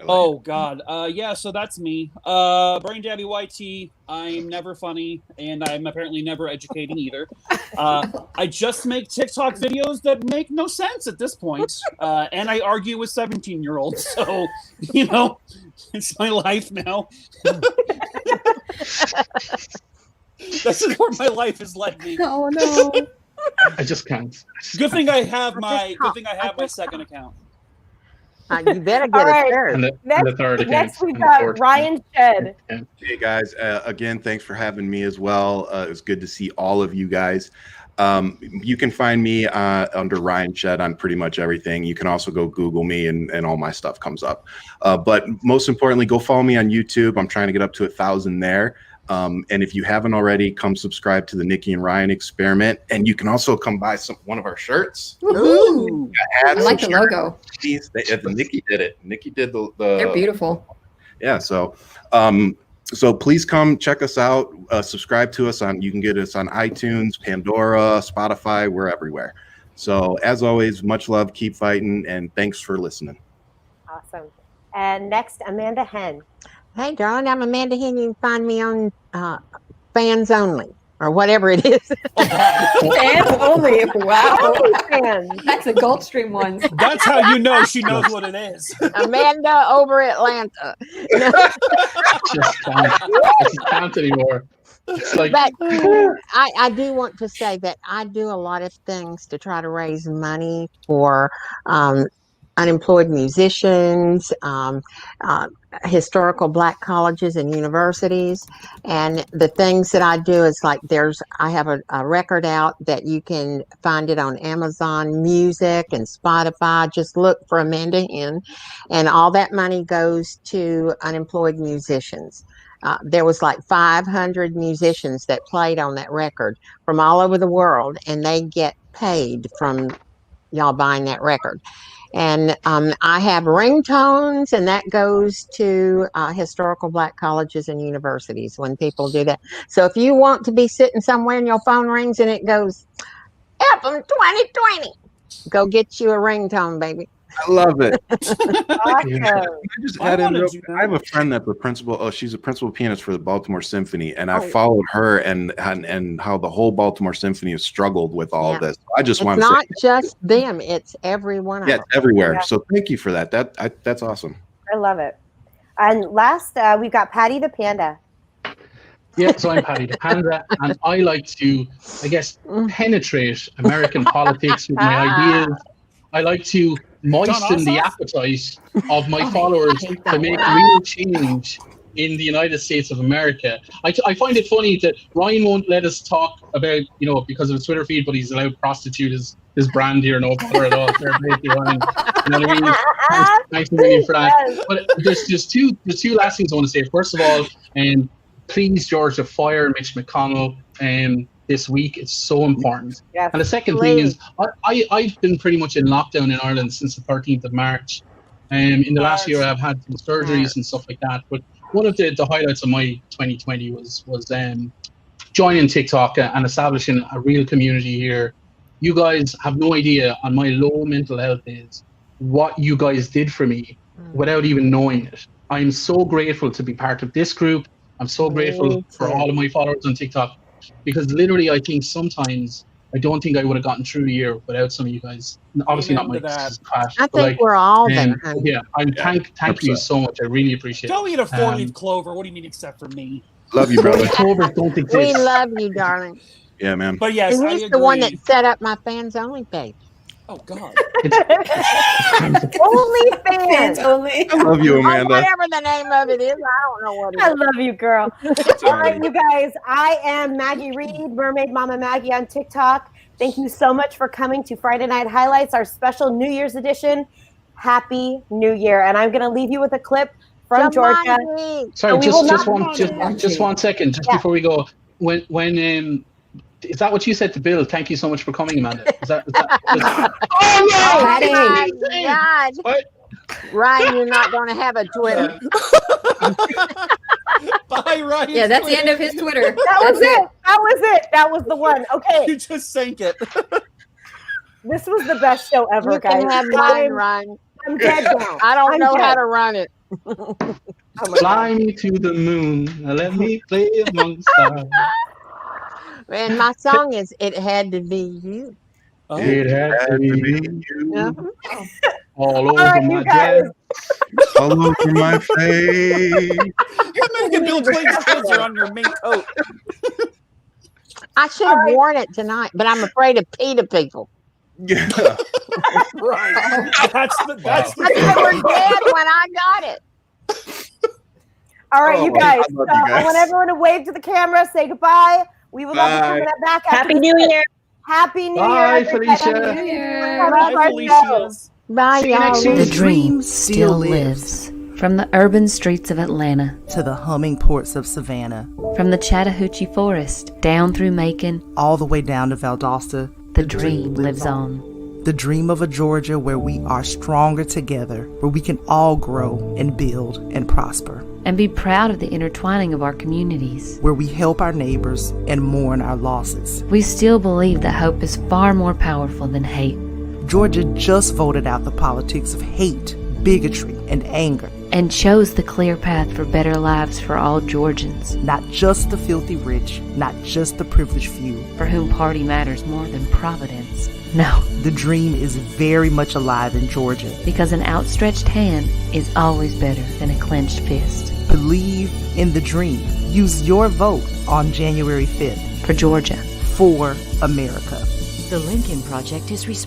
Oh God, yeah. So that's me, BrainDaddy YT. I'm never funny, and I'm apparently never educating either. I just make TikTok videos that make no sense at this point, and I argue with 17-year-olds. So it's my life now. This is where my life has led me.
Oh no!
I just can't.
Good thing I have my second account.
You better get it third.
And the third account.
Next we got Ryan Shead.
Hey guys, again, thanks for having me as well. It was good to see all of you guys. You can find me under Ryan Shead on pretty much everything. You can also go Google me and all my stuff comes up. But most importantly, go follow me on YouTube. I'm trying to get up to 1,000 there. And if you haven't already, come subscribe to the Nikki and Ryan Experiment. And you can also come buy one of our shirts.
Ooh. I like the logo.
Nikki did it. Nikki did the
They're beautiful.
Yeah. So please come check us out. Subscribe to us you can get us on iTunes, Pandora, Spotify. We're everywhere. So as always, much love, keep fighting, and thanks for listening.
Awesome. And next, Amanda Henn.
Hey, darling, I'm Amanda Henn. You can find me on Fans Only or whatever it is.
Fans Only. Wow.
Fans.
That's a Gulfstream one.
That's how you know she knows what it is.
Amanda over Atlanta.
Just can't anymore. Like,
but I do want to say that I do a lot of things to try to raise money for unemployed musicians, historical Black colleges and universities. And the things that I do is like I have a record out that you can find it on Amazon Music and Spotify. Just look for Amanda Henn, and all that money goes to unemployed musicians. There was like 500 musicians that played on that record from all over the world, and they get paid from y'all buying that record. And I have ringtones, and that goes to historical Black colleges and universities when people do that. So if you want to be sitting somewhere and your phone rings and it goes, "Help 'em 2020," go get you a ringtone, baby.
I love it.
Awesome.
I have a friend that's the principal. Oh, she's a principal pianist for the Baltimore Symphony, and I followed her and how the whole Baltimore Symphony has struggled with all of this. I just want to say,
it's not just them; it's everyone.
Yeah, it's everywhere. Yeah. So thank you for that. That's awesome.
I love it. And last, we've got Paddy the Panda.
Yeah, so I'm Paddy the Panda, and I like to, I guess, penetrate American politics with my ideas. I like to moisten the appetite of my followers to make real change in the United States of America. I find it funny that Ryan won't let us talk about, because of his Twitter feed, but he's allowed to prostitute his brand here, no bother at all. Fair play to Ryan. You know what I mean? Thanks a million for that. Yes. But there's two last things I want to say. First of all, please, Georgia, fire Mitch McConnell this week. It's so important. Yes, and the second thing is, I've been pretty much in lockdown in Ireland since the 13th of March. In the last year, I've had some surgeries and stuff like that. But one of the highlights of my 2020 was joining TikTok and establishing a real community here. You guys have no idea on my low mental health days what you guys did for me without even knowing it. I'm so grateful to be part of this group. I'm so grateful for all of my followers on TikTok. Because literally, I think sometimes I don't think I would have gotten through a year without some of you guys. Obviously, not my crash.
I think we're all there.
Yeah, thank you so much. I really appreciate it.
Don't eat a 4-leaf clover. What do you mean, except for me?
Love you, brother.
Clovers don't exist.
We love you, darling.
Yeah, man.
But yes,
and he's the one that set up my fans only page.
Oh God.
Only fans only.
I love you, Amanda.
Whatever the name of it is, I don't know what it is.
I love you, girl. All right, you guys. I am Maggie Reed, Mermaidmama Maggie on TikTok. Thank you so much for coming to Friday Night Highlights, our special New Year's edition. Happy New Year! And I'm going to leave you with a clip from Georgia.
Sorry, just one second, before we go. When is that what you said to Bill? Thank you so much for coming, Amanda. Is that
oh no! God.
What?
Ryan, you're not going to have a Twitter.
Bye, Ryan.
Yeah, that's the end of his Twitter.
That was it. That was the one. Okay.
You just sank it.
This was the best show ever,
you
guys.
Can have mine, Ryan.
I'm dead now.
I don't know how to run it.
Fly me to the moon. Let me play among stars.
And my song is "It Had to Be You."
Oh. It had to be you.
Uh-huh.
All over my dress.
All over my face.
You're making Bill Clinton's kids are on your mink coat.
I should have worn it tonight, but I'm afraid of PETA people.
Yeah.
Right. That's the
they were dead when I got it.
All right, you guys. I want everyone to wave to the camera, say goodbye. We would love to come back.
Happy New Year.
Happy New
Bye,
Year.
Felicia.
Happy New Year.
Bye, Felicia.
Bye, y'all.
The dream still lives.
From the urban streets of Atlanta
to the humming ports of Savannah,
from the Chattahoochee Forest down through Macon,
all the way down to Valdosta,
the dream lives on.
The dream of a Georgia where we are stronger together, where we can all grow and build and prosper.
And be proud of the intertwining of our communities.
Where we help our neighbors and mourn our losses.
We still believe that hope is far more powerful than hate.
Georgia just voted out the politics of hate, bigotry, and anger.
And chose the clear path for better lives for all Georgians.
Not just the filthy rich, not just the privileged few.
For whom party matters more than Providence. No.
The dream is very much alive in Georgia.
Because an outstretched hand is always better than a clenched fist.
Believe in the dream. Use your vote on January 5th.
For Georgia.
For America.
The Lincoln Project is responsible